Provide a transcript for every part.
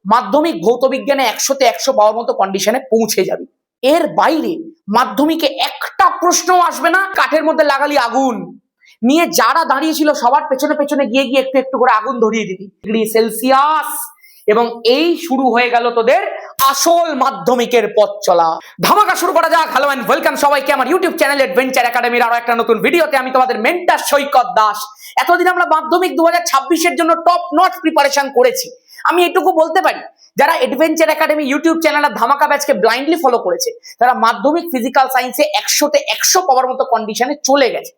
মাধ্যমিক ভৌত বিজ্ঞানে 100তে 100 পাওয়ার মতো কন্ডিশনে পৌঁছে যাবি। এর বাইরে মাধ্যমিকে একটা প্রশ্ন আসবে না কাঠের মধ্যে লাগালি আগুন নিয়ে যারা দাঁড়িয়েছিল সবার পেছনে পেছনে গিয়ে গিয়ে একটু একটু করে আগুন ধরিয়ে দিবি ডিগ্রি সেলসিয়াস, এবং এই শুরু হয়ে গেল তোদের আসল মাধ্যমিকের পথ চলা। ধামাকা শুরু করা যাক। হ্যালো এন্ড ওয়েলকাম সবাইকে আমার ইউটিউব চ্যানেল অ্যাডভেঞ্চার একাডেমির আরো একটা নতুন ভিডিওতে। আমি তোমাদের মেন্টর সৈকত দাস। এতদিন আমরা মাধ্যমিক 2026-এর জন্য টপ নচ প্রিপারেশন করেছি। আমি এটুকু বলতে পারি, যারা অ্যাডভেঞ্চার একাডেমি ইউটিউব চ্যানেল আর ধামাকা ব্যাচকে ব্লাইন্ডলি ফলো করেছে, তারা মাধ্যমিক ফিজিক্যাল সায়েন্সে 100তে 100 পাওয়ার মতো কন্ডিশনে চলে গেছে।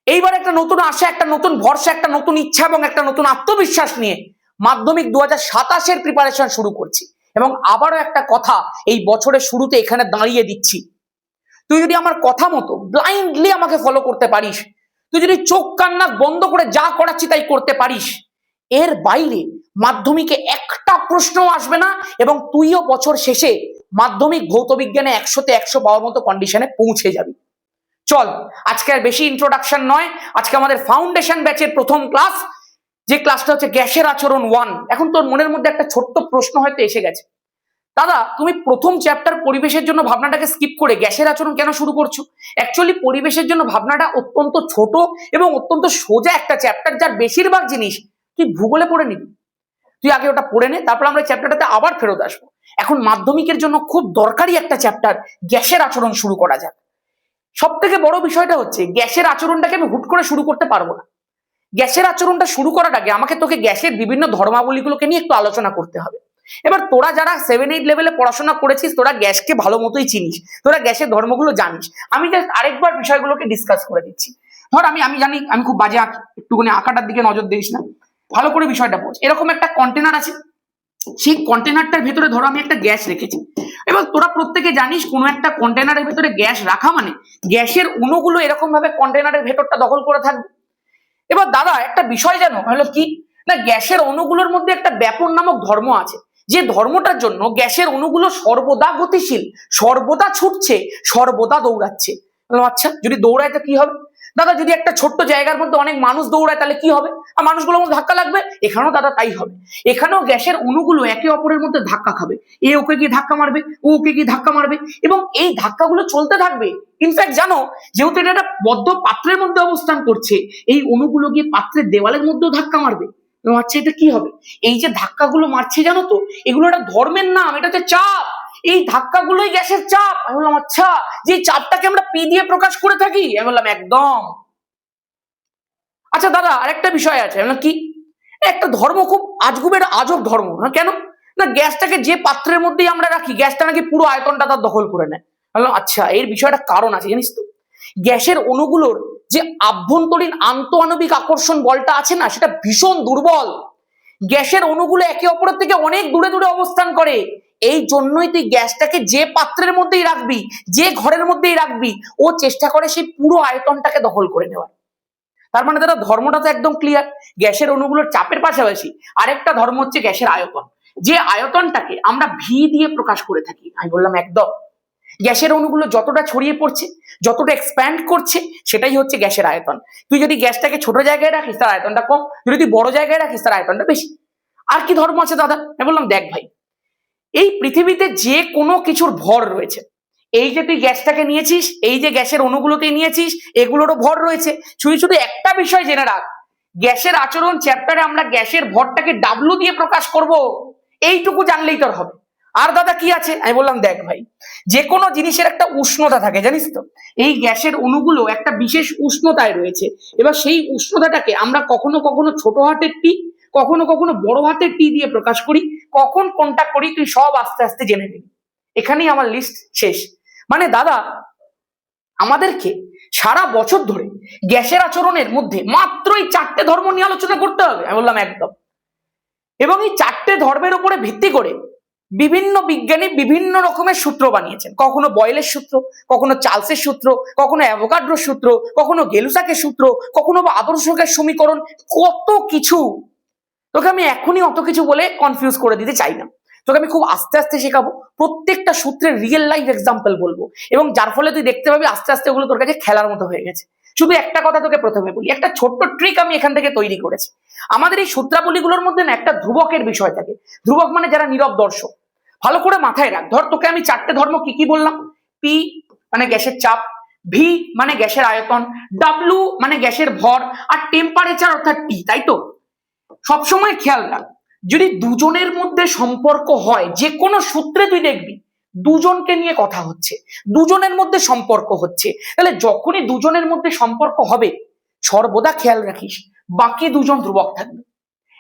এইবার একটা নতুন আশা, একটা নতুন ভরসা, একটা নতুন ইচ্ছা এবং একটা নতুন আত্মবিশ্বাস নিয়ে মাধ্যমিক 2027-এর প্রিপারেশন শুরু করছি। এবং আবারও একটা কথা এই বছরের শুরুতে এখানে দাঁড়িয়ে দিচ্ছি, তুই যদি আমার কথা মতো ব্লাইন্ডলি আমাকে ফলো করতে পারিস, তুই যদি চোখ কান নাক বন্ধ করে যা করাচ্ছি তাই করতে পারিস, এর বাইরে মাধ্যমিকে একটা প্রশ্ন আসবে না এবং তুইও বছর শেষে মাধ্যমিক ভৌত বিজ্ঞানে 100তে 100 পাওয়ার মতো কন্ডিশনে পৌঁছে যাবি। চল, আজকে আর বেশি ইন্ট্রোডাকশন নয়, আজকে আমাদের ফাউন্ডেশন ব্যাচের প্রথম ক্লাস, যে ক্লাসটা হচ্ছে গ্যাসের আচরণ 1। এখন তোর মনের মধ্যে একটা ছোট্ট প্রশ্ন হয়তো এসে গেছে, দাদা তুমি প্রথম চ্যাপ্টার পরিবেশের জন্য ভাবনাটাকে স্কিপ করে গ্যাসের আচরণ কেন শুরু করছো? অ্যাকচুয়ালি পরিবেশের জন্য ভাবনাটা অত্যন্ত ছোট এবং অত্যন্ত সোজা একটা চ্যাপ্টার, যার বেশিরভাগ জিনিস তুই ভূগোলে পড়ে নিবি। তুই আগে ওটা পড়ে নে, তারপর আমরা চ্যাপ্টারটাতে আবার ফেরত আসবো। এখন মাধ্যমিকের জন্য খুব দরকারি একটা চ্যাপ্টার গ্যাসের আচরণ শুরু করা যাক। সব থেকে বড় বিষয়টা হচ্ছে গ্যাসের আচরণটাকে আমি হুট করে শুরু করতে পারবো না। গ্যাসের আচরণটা শুরু করার আগে আমাকে তোকে গ্যাসের বিভিন্ন ধর্মাবলীগুলোকে নিয়ে একটু আলোচনা করতে হবে। এবার তোরা যারা 7-8 লেভেলে পড়াশোনা করেছিস, তোরা গ্যাসকে ভালো মতোই চিনিস, তোরা গ্যাসের ধর্মগুলো জানিস। আমি জাস্ট আরেকবার বিষয়গুলোকে ডিসকাস করে দিচ্ছি। ধর আমি জানি আমি খুব বাজে আঁকি, একটুখানি আঁকাটার দিকে নজর দিস না, ভালো করে বিষয়টা বোঝ। এরকম একটা কন্টেনার আছে, সেই কন্টেনারটার ভেতরে ধরো আমি একটা গ্যাস রেখেছি। এবার তোরা প্রত্যেকে জানিস কোনো একটা কন্টেনারের ভেতরে গ্যাস রাখা মানে গ্যাসের অণুগুলো এরকম ভাবে কন্টেনারের ভেতরটা দখল করে থাকবে। এবার দাদা একটা বিষয় জানো হলো কি না, গ্যাসের অণুগুলোর মধ্যে একটা ব্যাপন নামক ধর্ম আছে, যে ধর্মটার জন্য গ্যাসের অণুগুলো সর্বদা গতিশীল, সর্বদা ছুটছে, সর্বদা দৌড়াচ্ছে। আচ্ছা, যদি দৌড়ায় তো কি হবে? দাদা যদি একটা ছোট্ট জায়গার মধ্যে অনেক মানুষ দৌড়ায় তাহলে কি হবে? আর মানুষগুলোর মধ্যে ধাক্কা লাগবে। এখানেও দাদা তাই হবে, এখানেও গ্যাসের অণুগুলো একে অপরের মধ্যে ধাক্কা খাবে। এ ওকে গিয়ে ধাক্কা মারবে, ও ওকে গিয়ে ধাক্কা মারবে, এবং এই ধাক্কাগুলো চলতে থাকবে। ইনফ্যাক্ট জানো, যেহেতু এটা একটা বদ্ধ পাত্রের মধ্যে অবস্থান করছে, এই অণুগুলো গিয়ে পাত্রের দেওয়ালের মধ্যেও ধাক্কা মারবে। আচ্ছা, এটা কি হবে? এই যে ধাক্কাগুলো মারছে জানো তো, এগুলো একটা ধর্মের নাম, এটা হচ্ছে চাপ। এই ধাক্কাগুলোই গ্যাসের চাপ। আমি বললাম আচ্ছা, যে চাপটাকে আমরা পি দিয়ে প্রকাশ করে থাকি? আমি বললাম একদম। আচ্ছা দাদা আরেকটা বিষয় আছে। আমি কি একটা ধর্ম খুব আজগুবের আজব ধর্ম, কেন না গ্যাসটাকে যে পাত্রের মধ্যেই আমরা রাখি, গ্যাসটা নাকি পুরো আয়তনটা তার দখল করে নেয়। বললাম আচ্ছা, এর বিষয়টা কারণ আছে জানিস তো। গ্যাসের অণুগুলোর যে আভ্যন্তরীণ আন্তঃআণবিক আকর্ষণ বলটা আছে না, সেটা ভীষণ দুর্বল। গ্যাসের অণুগুলো একে অপরের থেকে অনেক দূরে দূরে অবস্থান করে। এই জন্যই তুই গ্যাসটাকে যে পাত্রের মধ্যেই রাখবি, যে ঘরের মধ্যেই রাখবি, ও চেষ্টা করে সেই পুরো আয়তনটাকে দখল করে নেওয়ার। তার মানে তারা ধর্মটা তো একদম ক্লিয়ার, গ্যাসের অণুগুলোর চাপের পাশাপাশি আরেকটা ধর্ম হচ্ছে গ্যাসের আয়তন, যে আয়তনটাকে আমরা ভি দিয়ে প্রকাশ করে থাকি। আমি বললাম একদম। গ্যাসের অণুগুলো যতটা ছড়িয়ে পড়ছে, যতটা এক্সপ্যান্ড করছে, সেটাই হচ্ছে গ্যাসের আয়তন। তুই যদি গ্যাসটাকে ছোট জায়গায় রাখিস তার আয়তনটা কম, যদি তুই বড় জায়গায় রাখিস তার আয়তনটা বেশি। আর কি ধর্ম আছে দাদা? আমি বললাম দেখ ভাই, এই পৃথিবীতে যে কোনো কিছুর ভর রয়েছে। এই যে তুই গ্যাসটাকে নিয়েছিস, এই যে গ্যাসের অণুগুলোকে নিয়েছিস, এগুলোরও ভর রয়েছে। শুধু শুধু একটা বিষয় জেনে রাখ, গ্যাসের আচরণ চ্যাপ্টারে আমরা গ্যাসের ভরটাকে ডাব্লু দিয়ে প্রকাশ করব, এইটুকু জানলেই তোর হবে। আর দাদা কি আছে? আমি বললাম দেখ ভাই, যে কোনো জিনিসের একটা উষ্ণতা থাকে জানিস তো, এই গ্যাসের অণুগুলো একটা বিশেষ উষ্ণতায় রয়েছে। এবার সেই উষ্ণতাটাকে আমরা কখনো কখনো ছোট হাতের টি, কখনো কখনো বড় হাতের টি দিয়ে প্রকাশ করি। কখন কোনটা করি তুই সব আস্তে আস্তে জেনে নিবি। এখানেই আমার লিস্ট শেষ। মানে দাদা আমাদেরকে সারা বছর ধরে গ্যাসের আচরণের মধ্যে মাত্র এই 4টে ধর্ম নিয়ে আলোচনা করতে হবে? আমি বললাম একদম। এবং এই 4টে ধর্মের উপরে ভিত্তি করে বিভিন্ন বিজ্ঞানী বিভিন্ন রকমের সূত্র বানিয়েছেন। কখনো বয়েলের সূত্র, কখনো চার্লসের সূত্র, কখনো অ্যাভোগাড্রোর সূত্র, কখনো গেলুসাকের সূত্র, কখনো বা আদর্শকের সমীকরণ, কত কিছু। তোকে আমি এখনই অত কিছু বলে কনফিউজ করে দিতে চাই না, তোকে আমি খুব আস্তে আস্তে শেখাবো। প্রত্যেকটা সূত্রের রিয়েল লাইফ এক্সাম্পল বলবো, এবং যার ফলে তুই দেখতে পাবি আস্তে আস্তে ওগুলো তোর কাছে খেলার মতো হয়ে গেছে। শুধু একটা কথা তোকে প্রথমে বলি, একটা ছোট্ট ট্রিক আমি এখান থেকে তৈরি করেছি। আমাদের এই সূত্রাবলীগুলোর মধ্যে না একটা ধ্রুবকের বিষয় থাকে। ধ্রুবক মানে যারা নীরব দর্শক। ভালো করে মাথায় রাখ। ধর তোকে আমি চারটে ধর্ম কি কি বললাম। পি মানে গ্যাসের চাপ, ভি মানে গ্যাসের আয়তন, ডাব্লিউ মানে গ্যাসের ভর, আর টেম্পারেচার অর্থাৎ টি, তাই তো? সবসময় খেয়াল রাখ, যদি দুজনের মধ্যে সম্পর্ক হয়, যে কোনো সূত্রে তুই দেখবি দুজনকে নিয়ে কথা হচ্ছে, দুজনের মধ্যে সম্পর্ক হচ্ছে, তাহলে যখনই দুজনের মধ্যে সম্পর্ক হবে সর্বদা খেয়াল রাখিস বাকি দুজন ধ্রুবক থাকবে।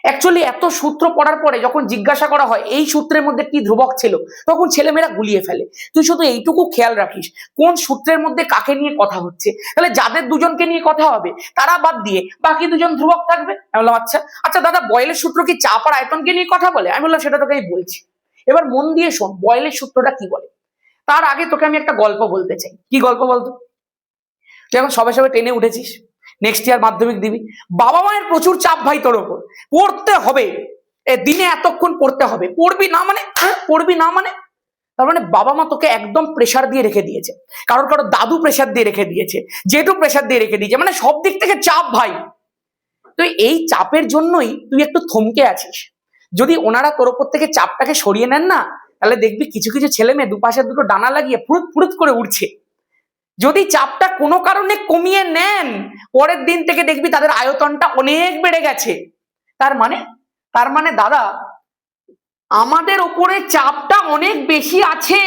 অ্যাকচুয়ালি এত সূত্র পড়ার পরে যখন জিজ্ঞাসা করা হয় এই সূত্রের মধ্যে কি ধ্রুবক ছিল, তখন ছেলেমেয়েরা গুলিয়ে ফেলে। তুই শুধু এইটুকু খেয়াল রাখিস কোন সূত্রের মধ্যে কাকে নিয়ে কথা হচ্ছে, তাহলে যাদের দুজনকে নিয়ে কথা হবে তারা বাদ দিয়ে বাকি দুজন ধ্রুবক থাকবে। আমি বললাম আচ্ছা আচ্ছা দাদা, বয়েলের সূত্র কি চাপ আর আয়তনকে নিয়ে কথা বলে? আমি বললাম সেটা তোকে আমি বলছি, এবার মন দিয়ে শোন বয়েলের সূত্রটা কি বলে। তার আগে তোকে আমি একটা গল্প বলতে চাই। কি গল্প বলতো? তুই এখন সবে সবে টেনে উঠেছিস, নেক্সট ইয়ার মাধ্যমিক দিবি, বাবা মায়ের প্রচুর চাপ ভাই তোর ওপর, পড়তে হবে, দিনে এতক্ষণ পড়তে হবে, পড়বি না মানে পড়বি না মানে, তার মানে বাবা মা তোকে একদম প্রেসার দিয়ে রেখে দিয়েছে, কারোর কারোর দাদু প্রেসার দিয়ে রেখে দিয়েছে, জেঠু প্রেসার দিয়ে রেখে দিয়েছে, মানে সব দিক থেকে চাপ ভাই। তো এই চাপের জন্যই তুই একটু থমকে আছিস। যদি ওনারা তোর ওপর থেকে চাপটাকে সরিয়ে নেন না, তাহলে দেখবি কিছু কিছু ছেলে মেয়ে দুপাশে দুটো ডানা লাগিয়ে ফুরুত ফুরুত করে উঠছে। যদি চাপটা কোনো কারণে কমিয়ে নেন, পরের দিন থেকে দেখবি তাদের আয়তনটা অনেক বেড়ে গেছে। তার মানে দাদা, আমাদের ওপরে চাপটা অনেক বেশি আছে,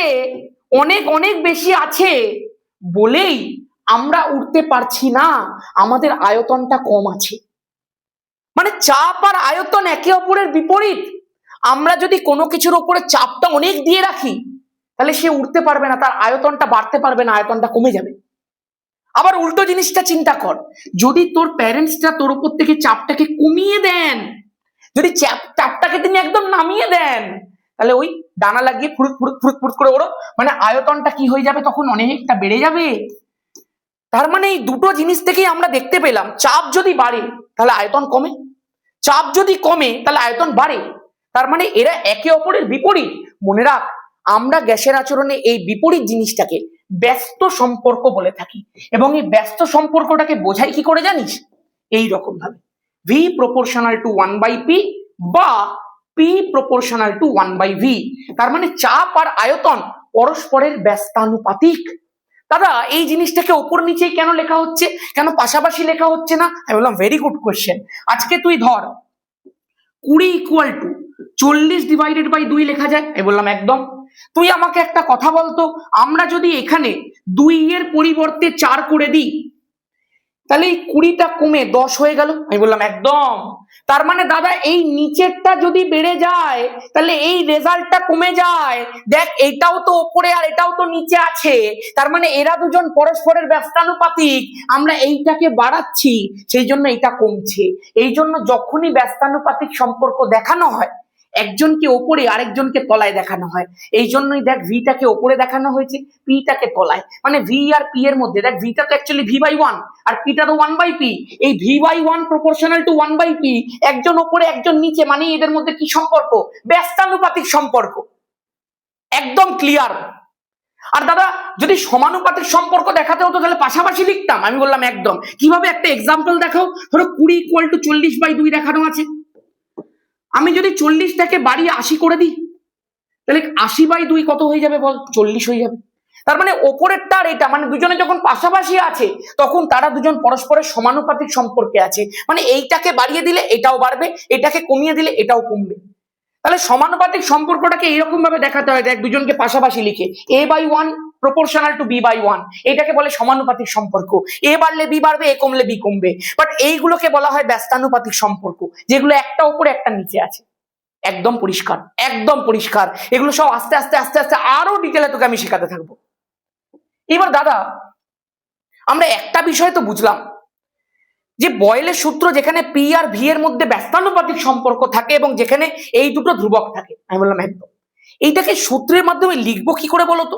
অনেক অনেক বেশি আছে বলেই আমরা উঠতে পারছি না, আমাদের আয়তনটা কম আছে। মানে চাপ আর আয়তন একে অপরের বিপরীত। আমরা যদি কোনো কিছুর উপরে চাপটা অনেক দিয়ে রাখি, তাহলে সে উঠতে পারবে না, তার আয়তনটা বাড়তে পারবে না, আয়তনটা কমে যাবে। আবার উল্টো জিনিসটা চিন্তা কর, যদি তোর প্যারেন্টসরা তোর উপর থেকে চাপটাকে কমিয়ে দেন, যদি চাপটাকে তিনি একদম নামিয়ে দেন, তাহলে ওই ডানা লাগিয়ে ফুরুত ফুরুত ফুরুত ফুরুত করে ওড়ো, মানে আয়তনটা কি হয়ে যাবে তখন অনেকটা বেড়ে যাবে। তার মানে এই দুটো জিনিস থেকেই আমরা দেখতে পেলাম চাপ যদি বাড়ে তাহলে আয়তন কমে, চাপ যদি কমে তাহলে আয়তন বাড়ে। তার মানে এরা একে অপরের বিপরীত। মনে রাখ, আমরা গ্যাসের আচরণে এই বিপরীত জিনিসটাকে ব্যস্ত সম্পর্ক বলে থাকি, এবং এই ব্যস্ত সম্পর্কটাকে বোঝাই কি করে জানিস? এই রকম ভাবে, V proportional to 1/p বা P proportional to 1/v। তার মানে চাপ আর আয়তন পরস্পরের ব্যস্তানুপাতিক। দাদা এই জিনিসটাকে ওপর নিচে কেন লেখা হচ্ছে, কেন পাশাপাশি লেখা হচ্ছে না? আমি বললাম ভেরি গুড কোয়েশ্চেন। আজকে তুই ধর 20 ইকুয়াল টু 40 ডিভাইডেড বাই 2 লেখা যায়? আমি বললাম একদম। তুই আমাকে একটা কথা বলতো, আমরা যদি এখানে 2 এর পরিবর্তে 4 করে দিই, তাহলে এই 20টা কমে 10 হয়ে গেল? আমি বললাম একদম। তার মানে দাদা এই নিচেরটা যদি বেড়ে যায় তাহলে এই রেজাল্টটা কমে যায়। দেখ এটাও তো উপরে আর এটাও তো নিচে আছে, তার মানে এরা দুজন পরস্পরের ব্যস্তানুপাতিক। আমরা এইটাকে বাড়াচ্ছি সেই জন্য এটা কমছে। এই জন্য যখনই ব্যস্তানুপাতিক সম্পর্ক দেখানো হয়, একজনকে ওপরে আরেকজনকে তলায় দেখানো হয়। এই জন্যই দেখ ভিটাকে ওপরে দেখানো হয়েছে, পিটাকে তলায়। মানে ভি আর পি এর মধ্যে দেখ ভিটা তো অ্যাকচুয়ালি v/1 আর পিটা তো 1/p। এই v/1 প্রপোর্শনাল টু 1/p, একজন ওপরে একজন নিচে, মানে এদের মধ্যে কি সম্পর্ক? ব্যস্তানুপাতিক সম্পর্ক। একদম ক্লিয়ার। আর দাদা যদি সমানুপাতিক সম্পর্ক দেখাতে হতো তাহলে পাশাপাশি লিখতাম? আমি বললাম একদম। কিভাবে? একটা এক্সাম্পল দেখাও। ধরো 20 ইকুয়াল টু 40/2 দেখানো আছে, আমি যদি 40টাকে বাড়িয়ে 80 করে দিই, তাহলে 80/2 কত হয়ে যাবে বল? 40 হয়ে যাবে। তার মানে ওপরেরটা আর এটা, মানে দুজনে যখন পাশাপাশি আছে তখন তারা দুজন পরস্পরের সমানুপাতিক সম্পর্কে আছে। মানে এইটাকে বাড়িয়ে দিলে এটাও বাড়বে, এটাকে কমিয়ে দিলে এটাও কমবে। তাহলে সমানুপাতিক সম্পর্কটাকে এইরকম ভাবে দেখাতে হয়, দেখ দুজনকে পাশাপাশি লিখে a/1 প্রপোর্শনাল টু b/1, এটাকে বলে সমানুপাতিক সম্পর্ক। এ বাড়লে বি বাড়বে, এ কমলে বি কমবে। বাট এইগুলোকে বলা হয় ব্যস্তানুপাতিক সম্পর্ক, যেগুলো একটা উপরে একটা নিচে আছে। একদম পরিষ্কার, একদম পরিষ্কার। এগুলো সব আস্তে আস্তে আস্তে আস্তে আরো ডিটেলে তোকে আমি শেখাতে থাকবো। এবার দাদা আমরা একটা বিষয় তো বুঝলাম যে বয়েলের সূত্র যেখানে পি আর ভি এর মধ্যে ব্যস্তানুপাতিক সম্পর্ক থাকে এবং যেখানে এই দুটো ধ্রুবক থাকে। আমি বললাম একদম। এইটাকে সূত্রের মাধ্যমে লিখবো কি করে বলতো?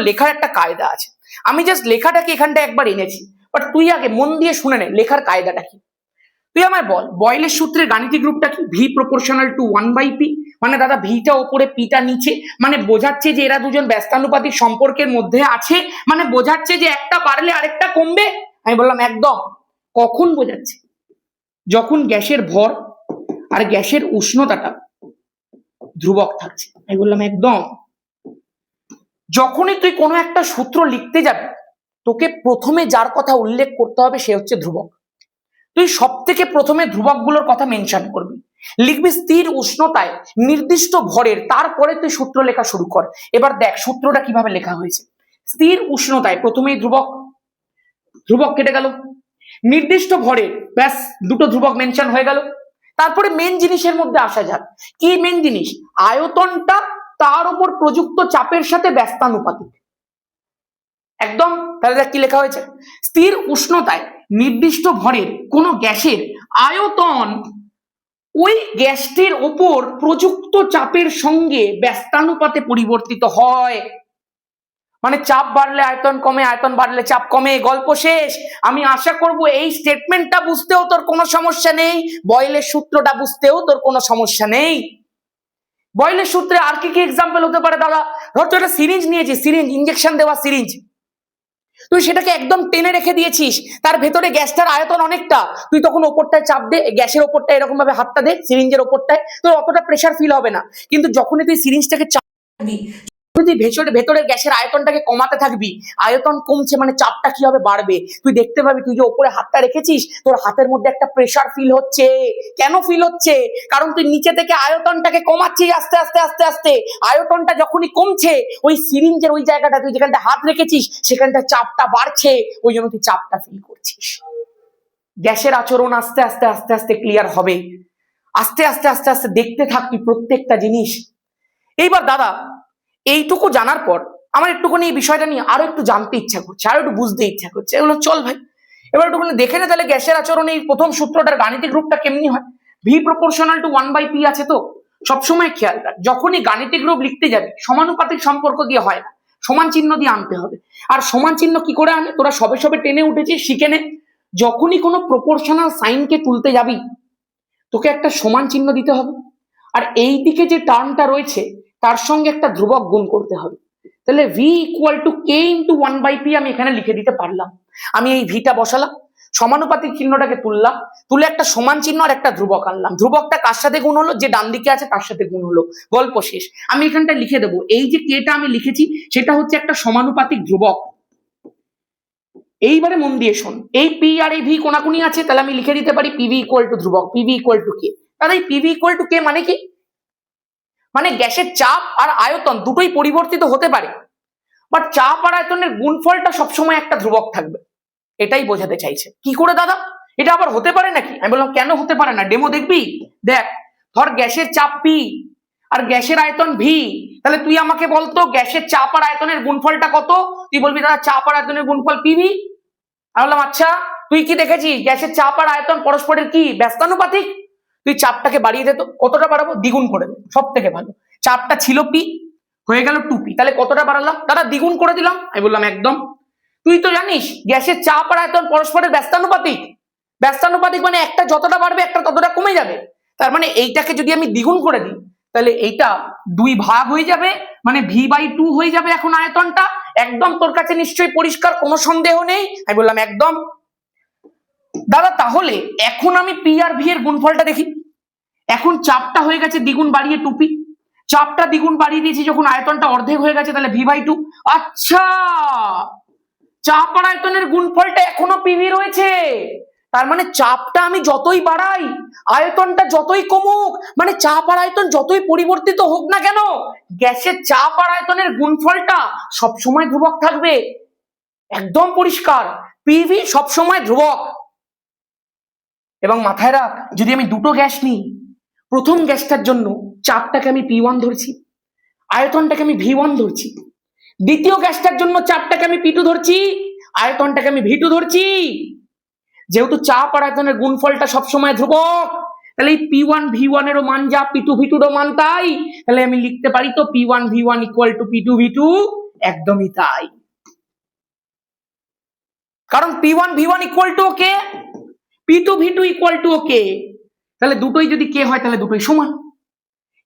লেখার একটা কায়দা আছে। আমি জাস্ট লেখাটাকে এখানটা একবার এনেছি, বাট তুই আগে মন দিয়ে শুনে নে লেখার কায়দাটা কি। তুই আমায় বল বয়েলের সূত্রের গাণিতিক রূপটা কি? V proportional to 1/p। মানে দাদা ভিটা ওপরে পিটা নিচে, মানে বোঝাচ্ছে যে এরা দুজন ব্যস্তানুপাতিক সম্পর্কের মধ্যে আছে, মানে বোঝাচ্ছে যে একটা বাড়লে আরেকটা কমবে। আমি বললাম একদম। কখন বোঝাচ্ছে? যখন গ্যাসের ভর আর গ্যাসের উষ্ণতাটা ধ্রুবক থাকছে। আমি বললাম একদম। যখনই তুই কোনো একটা সূত্র লিখতে যাবি, তোকে প্রথমে যার কথা উল্লেখ করতে হবে সে হচ্ছে ধ্রুবক। তুই সব থেকে প্রথমে ধ্রুবকগুলোর কথা মেনশন করবি, লিখবি স্থির উষ্ণতায় নির্দিষ্ট ভরের, তারপরে তুই সূত্র লেখা শুরু কর। এবার দেখ সূত্রটা কিভাবে লেখা হয়েছে। স্থির উষ্ণতায় প্রথমেই ধ্রুবক, ধ্রুবক কেটে গেল, নির্দিষ্ট ভরে, ব্যাস দুটো ধ্রুবক মেনশন হয়ে গেল। তারপরে মেন জিনিসের মধ্যে আসা যাক। কি মেন জিনিস? আয়তনটা তার উপর প্রযুক্ত চাপের সাথে ব্যস্তানুপাতিক। একদম। তাহলে দেখ কি লেখা হয়েছে, স্থির উষ্ণতায় নির্দিষ্ট ভরের কোন গ্যাসের আয়তন ওই গ্যাসটির উপর প্রযুক্ত চাপের সঙ্গে ব্যস্তানুপাতে পরিবর্তিত হয়। মানে চাপ বাড়লে আয়তন কমে, আয়তন বাড়লে চাপ কমে, গল্প শেষ। আমি আশা করব এই স্টেটমেন্টটা বুঝতেও তোর কোনো সমস্যা নেই, বয়েলের সূত্রটা বুঝতেও তোর কোনো সমস্যা নেই। বয়েলের সূত্রে আর কি কি এক্সাম্পল হতে পারে দাদা? ধর তুই একটা সিরিঞ্জ নিয়েছিস, সিরিঞ্জ, ইঞ্জেকশন দেওয়া সিরিঞ্জ, তুই সেটাকে একদম টেনে রেখে দিয়েছিস, তার ভেতরে গ্যাসটার আয়তন অনেকটা, তুই তখন ওপরটায় চাপ দে, গ্যাসের ওপরটা এরকম ভাবে হাতটা দে সিরিঞ্জের ওপরটায়, তোর অতটা প্রেসার ফিল হবে না। কিন্তু যখনই তুই সিরিঞ্জটাকে চাপ দিবি, তুই ভেতরে গ্যাসের আয়তনটাকে কমাতে থাকবি, আয়তন কমছে মানে চাপটা কি হবে? বাড়বে। তুই দেখতে পাবি তুই যে উপরে হাতটা রেখেছিস, তোর হাতের মধ্যে একটা প্রেসার ফিল হচ্ছে। কেন ফিল হচ্ছে? কারণ তুই নিচে থেকে আয়তনটাকে কমাচ্ছিস আস্তে আস্তে আস্তে আস্তে। আয়তনটা যখনই কমছে, ওই সিরিঞ্জের ওই জায়গাটা তুই যেখানটা হাত রেখেছিস সেখানটা চাপটা বাড়ছে, ওই জন্য তুই চাপটা ফিল করছিস। গ্যাসের আচরণ আস্তে আস্তে আস্তে আস্তে ক্লিয়ার হবে, আস্তে আস্তে আস্তে আস্তে দেখতে থাকবি প্রত্যেকটা জিনিস। এইবার দাদা এইটুকু জানার পর আমার একটুখানি এই বিষয়টা নিয়ে আরো একটু জানতে ইচ্ছা করছে, আরো একটু বুঝতে ইচ্ছা করছে। এগুলো চল ভাই এবার একটুখানি দেখে নে তাহলে গ্যাসের আচরণ এই প্রথম সূত্রটার গাণিতিক রূপটা কেমনি হয়। ভি প্রপোর্শনাল টু 1/p আছে তো, সবসময় খেয়াল রাখ যখনই গাণিতিক রূপ লিখতে যাবি সমানুপাতিক সম্পর্ক দিয়ে হয় না, সমান চিহ্ন দিয়ে আনতে হবে। আর সমান চিহ্ন কি করে আনে তোরা সবে সবে টেনে উঠেছিস, শিখে নে। যখনই কোনো প্রপোর্শনাল সাইনকে তুলতে যাবি তোকে একটা সমান চিহ্ন দিতে হবে, আর এই দিকে যে টার্মটা রয়েছে তার সঙ্গে একটা ধ্রুবক গুণ করতে হবে। তাহলে V equal to K into 1/p আমি এখানে লিখে দিতে পারলাম। আমি এই ভিটা বসালাম, সমানুপাতিক চিহ্নটাকে তুললাম, তুলে একটা সমান চিহ্ন আর একটা ধ্রুবক আনলাম। ধ্রুবকটা কার সাথে গুণ হলো? যে ডান দিকে আছে তার সাথে গুণ হলো, গল্প শেষ। আমি এখানটা লিখে দেবো, এই যে কেটা আমি লিখেছি সেটা হচ্ছে একটা সমানুপাতিক ধ্রুবক। এইবারে মন দিয়ে শোন, এই পি আর এই ভি কোনাকুনি আছে, তাহলে আমি লিখে দিতে পারি পিভি ইকুয়াল টু ধ্রুবক, পিভি ইকুয়াল টু কে। তাহলে এই পিভি ইকুয়াল টু কে মানে কি? মানে গ্যাসের চাপ আর আয়তন দুটোই পরিবর্তিত হতে পারে, বাট চাপ আর আয়তনের গুণফলটা সবসময় একটা ধ্রুবক থাকবে, এটাই বোঝাতে চাইছে। কি করে দাদা? এটা আবার হতে পারে নাকি? আমি বললাম কেন হতে পারে না, ডেমো দেখবি? দেখ, ধর গ্যাসের চাপ পি আর গ্যাসের আয়তন ভি, তাহলে তুই আমাকে বলতো গ্যাসের চাপ আর আয়তনের গুণফলটা কত? তুই বলবি দাদা চাপ আর আয়তনের গুণফল পিভি। আমি বললাম আচ্ছা, তুই কি দেখেছিস গ্যাসের চাপ আর আয়তন পরস্পরের কি ব্যস্তানুপাতিক? তুই চাপটাকে বাড়িয়ে দে তো। কতটা বাড়াবো? দ্বিগুণ করে দে, সব থেকে ভালো। চাপটা ছিল পি, হয়ে গেল 2p, তাহলে কতটা বাড়ালাম? দাদা দ্বিগুণ করে দিলাম। আমি বললাম একদম। তুই তো জানিস গ্যাসের চাপ আর আয়তন পরস্পরের ব্যস্তানুপাতিক, ব্যস্তানুপাতিক মানে একটা যতটা বাড়বে একটা ততটা কমে যাবে। তার মানে এইটাকে যদি আমি দ্বিগুণ করে দিই তাহলে এইটা 2 ভাগ হয়ে যাবে, মানে v/2 হয়ে যাবে এখন আয়তনটা। একদম তোর কাছে নিশ্চয়ই পরিষ্কার, কোনো সন্দেহ নেই? আমি বললাম একদম। দাদা তাহলে এখন আমি পি আর ভি এর গুণফলটা দেখি। এখন চাপটা হয়ে গেছে দ্বিগুণ বাড়িয়ে 2p, চাপটা দ্বিগুণ বাড়িয়ে দিয়েছি যখন আয়তনটা অর্ধেক হয়ে গেছে, তাহলে v/2। আচ্ছা, চাপ আর আয়তনের গুণফলটা এখনো পিভি রয়েছে, তার মানে চাপটা আমি যতই বাড়াই আয়তনটা যতই কমুক, মানে চাপ আর আয়তন যতই পরিবর্তিত হোক না কেন, গ্যাসের চাপ আর আয়তনের গুণফলটা সবসময় ধ্রুবক থাকবে। একদম পরিষ্কার, পিভি সবসময় ধ্রুবক। এবং মাথায় রাখ, যদি আমি দুটো গ্যাস নিই, প্রথম গ্যাসটার জন্য চাপটাকে আমি p1 ধরছি, আয়তনটাকে আমি v1 ধরছি। দ্বিতীয় গ্যাসটার জন্য চাপটাকে আমি p2 ধরছি, আয়তনটাকে আমি v2 ধরছি। যেহেতু চাপ আর আয়তনের গুণফলটা সবসময় ধ্রুবক, তাহলে এই p1 v1 এরও মান যা, p2 v2 এরও মান তাই। তাহলে আমি লিখতে পারি তো p1 v1 equal two p2 v2, একদমই তাই। কারণ p1 v1 ইকুয়াল টু ওকে, p2 v2 ইকুয়াল টু ওকে, তাহলে দুটোই যদি কে হয় তাহলে দুটোই সমান।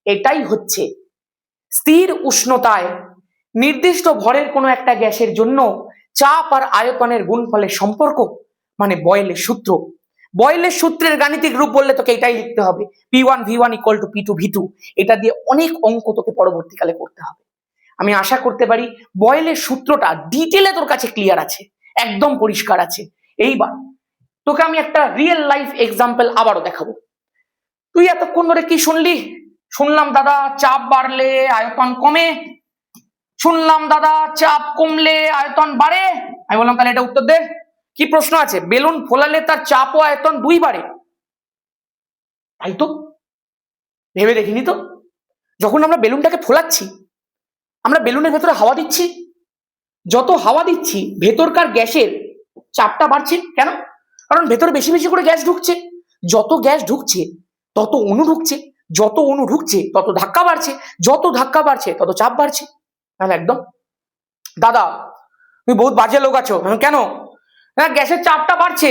এটাই হচ্ছে স্থির উষ্ণতায় নির্দিষ্ট ভরের কোনো একটা গ্যাসের জন্য চাপ আর আয়তনের গুণফলের সম্পর্ক। মানে বয়েলের সূত্র। বয়েলের সূত্রের গাণিতিক রূপ বললে তোকে এটাই লিখতে হবে, P1V1 = P2V2। এটা দিয়ে অনেক অঙ্ক তোকে পরবর্তীকালে করতে হবে। আমি আশা করতে পারি বয়েলের সূত্রটা ডিটেলে তোর কাছে ক্লিয়ার আছে, একদম পরিষ্কার আছে। এইবার তোকে আমি একটা রিয়েল লাইফ এক্সাম্পল আবারও দেখাবো। তুই এতক্ষণ ধরে কি শুনলি? শুনলাম দাদা চাপ বাড়লে আয়তন কমে, শুনলাম দাদা চাপ কমলে আয়তন বাড়ে। আমি বললাম তাহলে এটা উত্তর দে, কি প্রশ্ন আছে? বেলুন ফোলালে তার চাপ ও আয়তন দুই বাড়ে। তাই তো, ভেবে দেখিনি তো। যখন আমরা বেলুনটাকে ফোলাচ্ছি, আমরা বেলুনের ভেতরে হাওয়া দিচ্ছি, যত হাওয়া দিচ্ছি ভেতরকার গ্যাসের চাপটা বাড়ছে। কেন? কারণ ভেতরে বেশি বেশি করে গ্যাস ঢুকছে। যত গ্যাস ঢুকছে তত অণু ঢুকছে, যত অণু ঢুকছে তত ধাক্কা বাড়ছে, যত ধাক্কা বাড়ছে তত চাপ বাড়ছে। তাহলে একদম দাদা তুমি বহুত বাজে লোক আছো। কেন? না, গ্যাসের চাপটা বাড়ছে,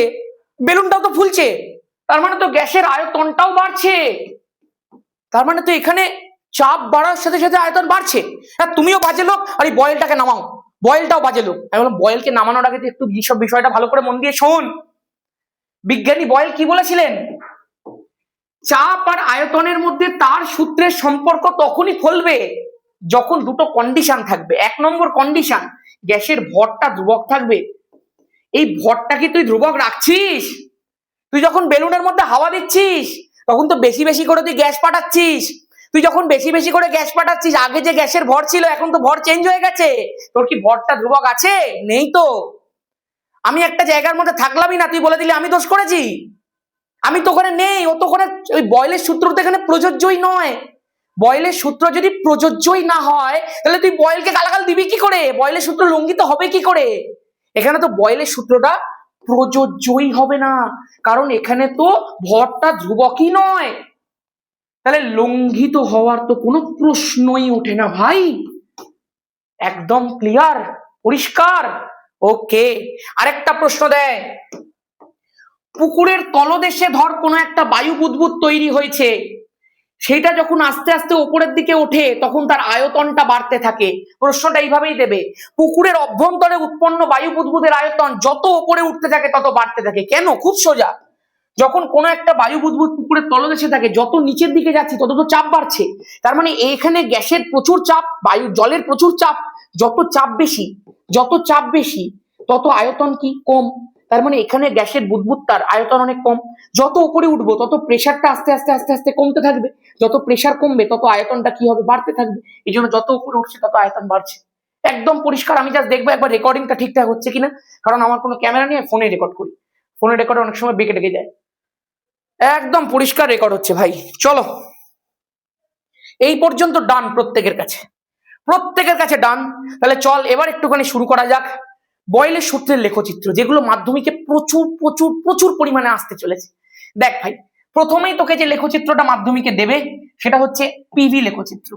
বেলুনটাও তো ফুলছে, তার মানে তো গ্যাসের আয়তনটাও বাড়ছে, তার মানে তো এখানে চাপ বাড়ার সাথে সাথে আয়তন বাড়ছে। হ্যাঁ, তুমিও বাজে লোক, আর এই বয়েলটাকে নামাও, বয়েলটাও বাজে লোক। আমি বললাম বয়েলকে নামানোর আগে একটু সব বিষয়টা ভালো করে মন দিয়ে শোন। বিজ্ঞানী বয়েল কি বলেছিলেন? চাপ আর আয়তনের মধ্যে তার সূত্রের সম্পর্ক তখনই ফলবে যখন দুটো কন্ডিশন থাকবে। এক নম্বর কন্ডিশন, গ্যাসের ভরটা ধ্রুবক থাকবে। এই ভরটা কি তুই ধ্রুবক রাখছিস? তুই যখন বেলুনের মধ্যে হাওয়া দিচ্ছিস তখন তো বেশি বেশি করে তুই গ্যাস পাঠাচ্ছিস। তুই যখন বেশি বেশি করে গ্যাস পাঠাচ্ছিস, আগে যে গ্যাসের ভর ছিল এখন তো ভর চেঞ্জ হয়ে গেছে, তোর কি ভরটা ধ্রুবক আছে? নেই তো। আমি একটা জায়গার মধ্যে থাকলামই না, তুই বলে দিলি আমি দোষ করেছি। আমি তো ওখানে নেই, ও তো ওখানে ওই বয়েলের সূত্র তো এখানে প্রযোজ্যই নয়। বয়েলের সূত্র যদি প্রযোজ্যই না হয় তাহলে তুই বয়েলকে গালাগাল দিবি কি করে? বয়েলের সূত্র লঙ্ঘিত হবে কি করে? এখানে তো বয়েলের সূত্রটা প্রযোজ্যই হবে না, কারণ এখানে তো ভরটা ধ্রুবকই নয়। তাহলে লঙ্ঘিত হওয়ার তো কোনো প্রশ্নই ওঠে না ভাই। একদম ক্লিয়ার, পরিষ্কার। ওকে, আরেকটা প্রশ্ন দেয়, পুকুরের তলদেশে ধর কোনো একটা বায়ু বুদবুদ তৈরি হয়েছে, সেটা যখন আস্তে আস্তে উপরের দিকে ওঠে তখন তার আয়তনটা বাড়তে থাকে। প্রশ্নটা এইভাবেই দেবে, পুকুরের অভ্যন্তরে উৎপন্ন বায়ু বুদবুদের আয়তন যত উপরে উঠতে থাকে তত বাড়তে থাকে। কেন? খুব সোজা, যখন কোনো একটা বায়ু বুদবুদ পুকুরের তলদেশে থাকে, যত নিচের দিকে যাচ্ছে তত তো চাপ বাড়ছে। তার মানে এখানে গ্যাসের প্রচুর চাপ, বায়ু জলের প্রচুর চাপ, যত চাপ বেশি, যত চাপ বেশি তত আয়তন কি কম। তার মানে এখানে গ্যাসের বুদবুদটার আয়তন অনেক কম। যত উপরে উঠবো তত প্রেসারটা আস্তে আস্তে আস্তে আস্তে কমতে থাকবে, যত প্রেসার কমবে তত আয়তনটা কি হবে? বাড়তে থাকবে। এই জন্য যত উপরে উঠছে তত আয়তন বাড়ছে। একদম পরিষ্কার। আমি জাস্ট দেখবো একবার রেকর্ডিংটা ঠিকঠাক হচ্ছে কিনা, কারণ আমার কোনো ক্যামেরা নিয়ে ফোনে রেকর্ড করি, ফোনে রেকর্ড অনেক সময় বেঁকে ডেকে যায়। একদম পরিষ্কার রেকর্ড হচ্ছে ভাই। চলো, এই পর্যন্ত ডান প্রত্যেকের কাছে, প্রত্যেকের কাছে ডান। তাহলে চল এবার একটুখানি শুরু করা যাক বয়েলের সূত্রের লেখচিত্র, যেগুলো মাধ্যমিকে প্রচুর প্রচুর প্রচুর পরিমাণে আসতে চলেছে। দেখ ভাই, প্রথমেই তোকে যে লেখচিত্রটা মাধ্যমিকে দেবে সেটা হচ্ছে পিভি লেখচিত্র।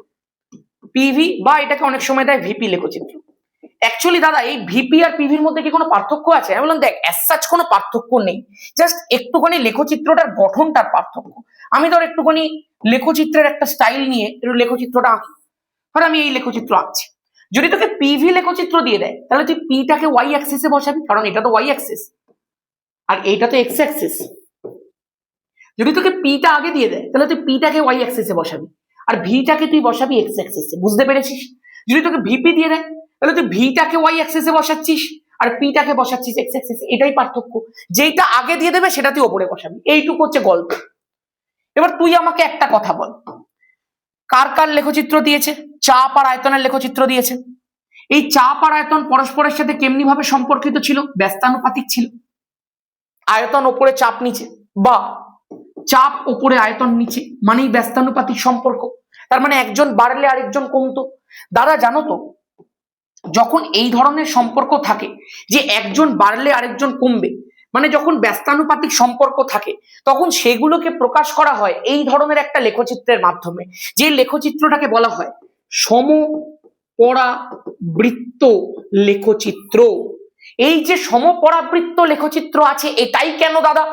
পিভি বা এটাকে অনেক সময় দেয় ভিপি লেখচিত্র। অ্যাকচুয়ালি দাদা এই ভিপি আর পিভির মধ্যে কি কোনো পার্থক্য আছে? আমি বললাম দেখ, অ্যাজ সাচ কোনো পার্থক্য নেই, জাস্ট একটুখানি লেখচিত্রটার গঠনটার পার্থক্য। আমি ধর একটুখানি লেখচিত্রের একটা স্টাইল নিয়ে একটু লেখচিত্রটা আঁকি। ধর আমি এই লেখচিত্র আঁকছি, যদি তোকে পিভি লেখচিত্র দিয়ে দেয় তাহলে তুই পিটাকে ওয়াই অ্যাক্সিসে বসাবি, কারণ এটা তো ওয়াই অ্যাক্সিস আর এইটা তো এক্স অ্যাক্সিস। যদি তোকে পিটা আগে দিয়ে দেয় তাহলে তুই পিটাকে ওয়াই অ্যাক্সিসে বসাবি আর ভিটাকে তুই বসাবি এক্স অ্যাক্সিসে। বুঝতে পেরেছিস? যদি তোকে ভিপি দিয়ে দেয় তাহলে তুই ভিটাকে ওয়াই অ্যাক্সিসে বসাচ্ছিস আর পিটাকে বসাচ্ছিস এক্স অ্যাক্সিসে। এটাই পার্থক্য, যেটা আগে দিয়ে দেবে সেটা তুই ওপরে বসাবি। এইটুকু হচ্ছে গল্প। এবার তুই আমাকে একটা কথা বল, কার কার লেখচিত্র দিয়েছে? চাপ আর আয়তনের লেখচিত্র দিয়েছে। এই চাপ আর আয়তন পরস্পরের সাথে কেমনি ভাবে সম্পর্কিত ছিল? ব্যস্তানুপাতিক ছিল। আয়তন ওপরে চাপ নিচে, বা চাপ উপরে আয়তন নিচে, মানেই ব্যস্তানুপাতিক সম্পর্ক। তার মানে একজন বাড়লে আরেকজন কমতো। দাদা জানো তো, যখন এই ধরনের সম্পর্ক থাকে যে একজন বাড়লে আরেকজন কমবে, মানে যখন ব্যস্তানুপাতিক সম্পর্ক থাকে, তখন সেগুলোকে প্রকাশ করা হয় এই ধরনের একটা লেখচিত্রের মাধ্যমে, যে লেখচিত্রটাকে বলা হয় সমপরাবৃত্ত লেখচিত্র। এই যে সমপরাবৃত্ত লেখচিত্র আছে, এটাই কেন দাদা?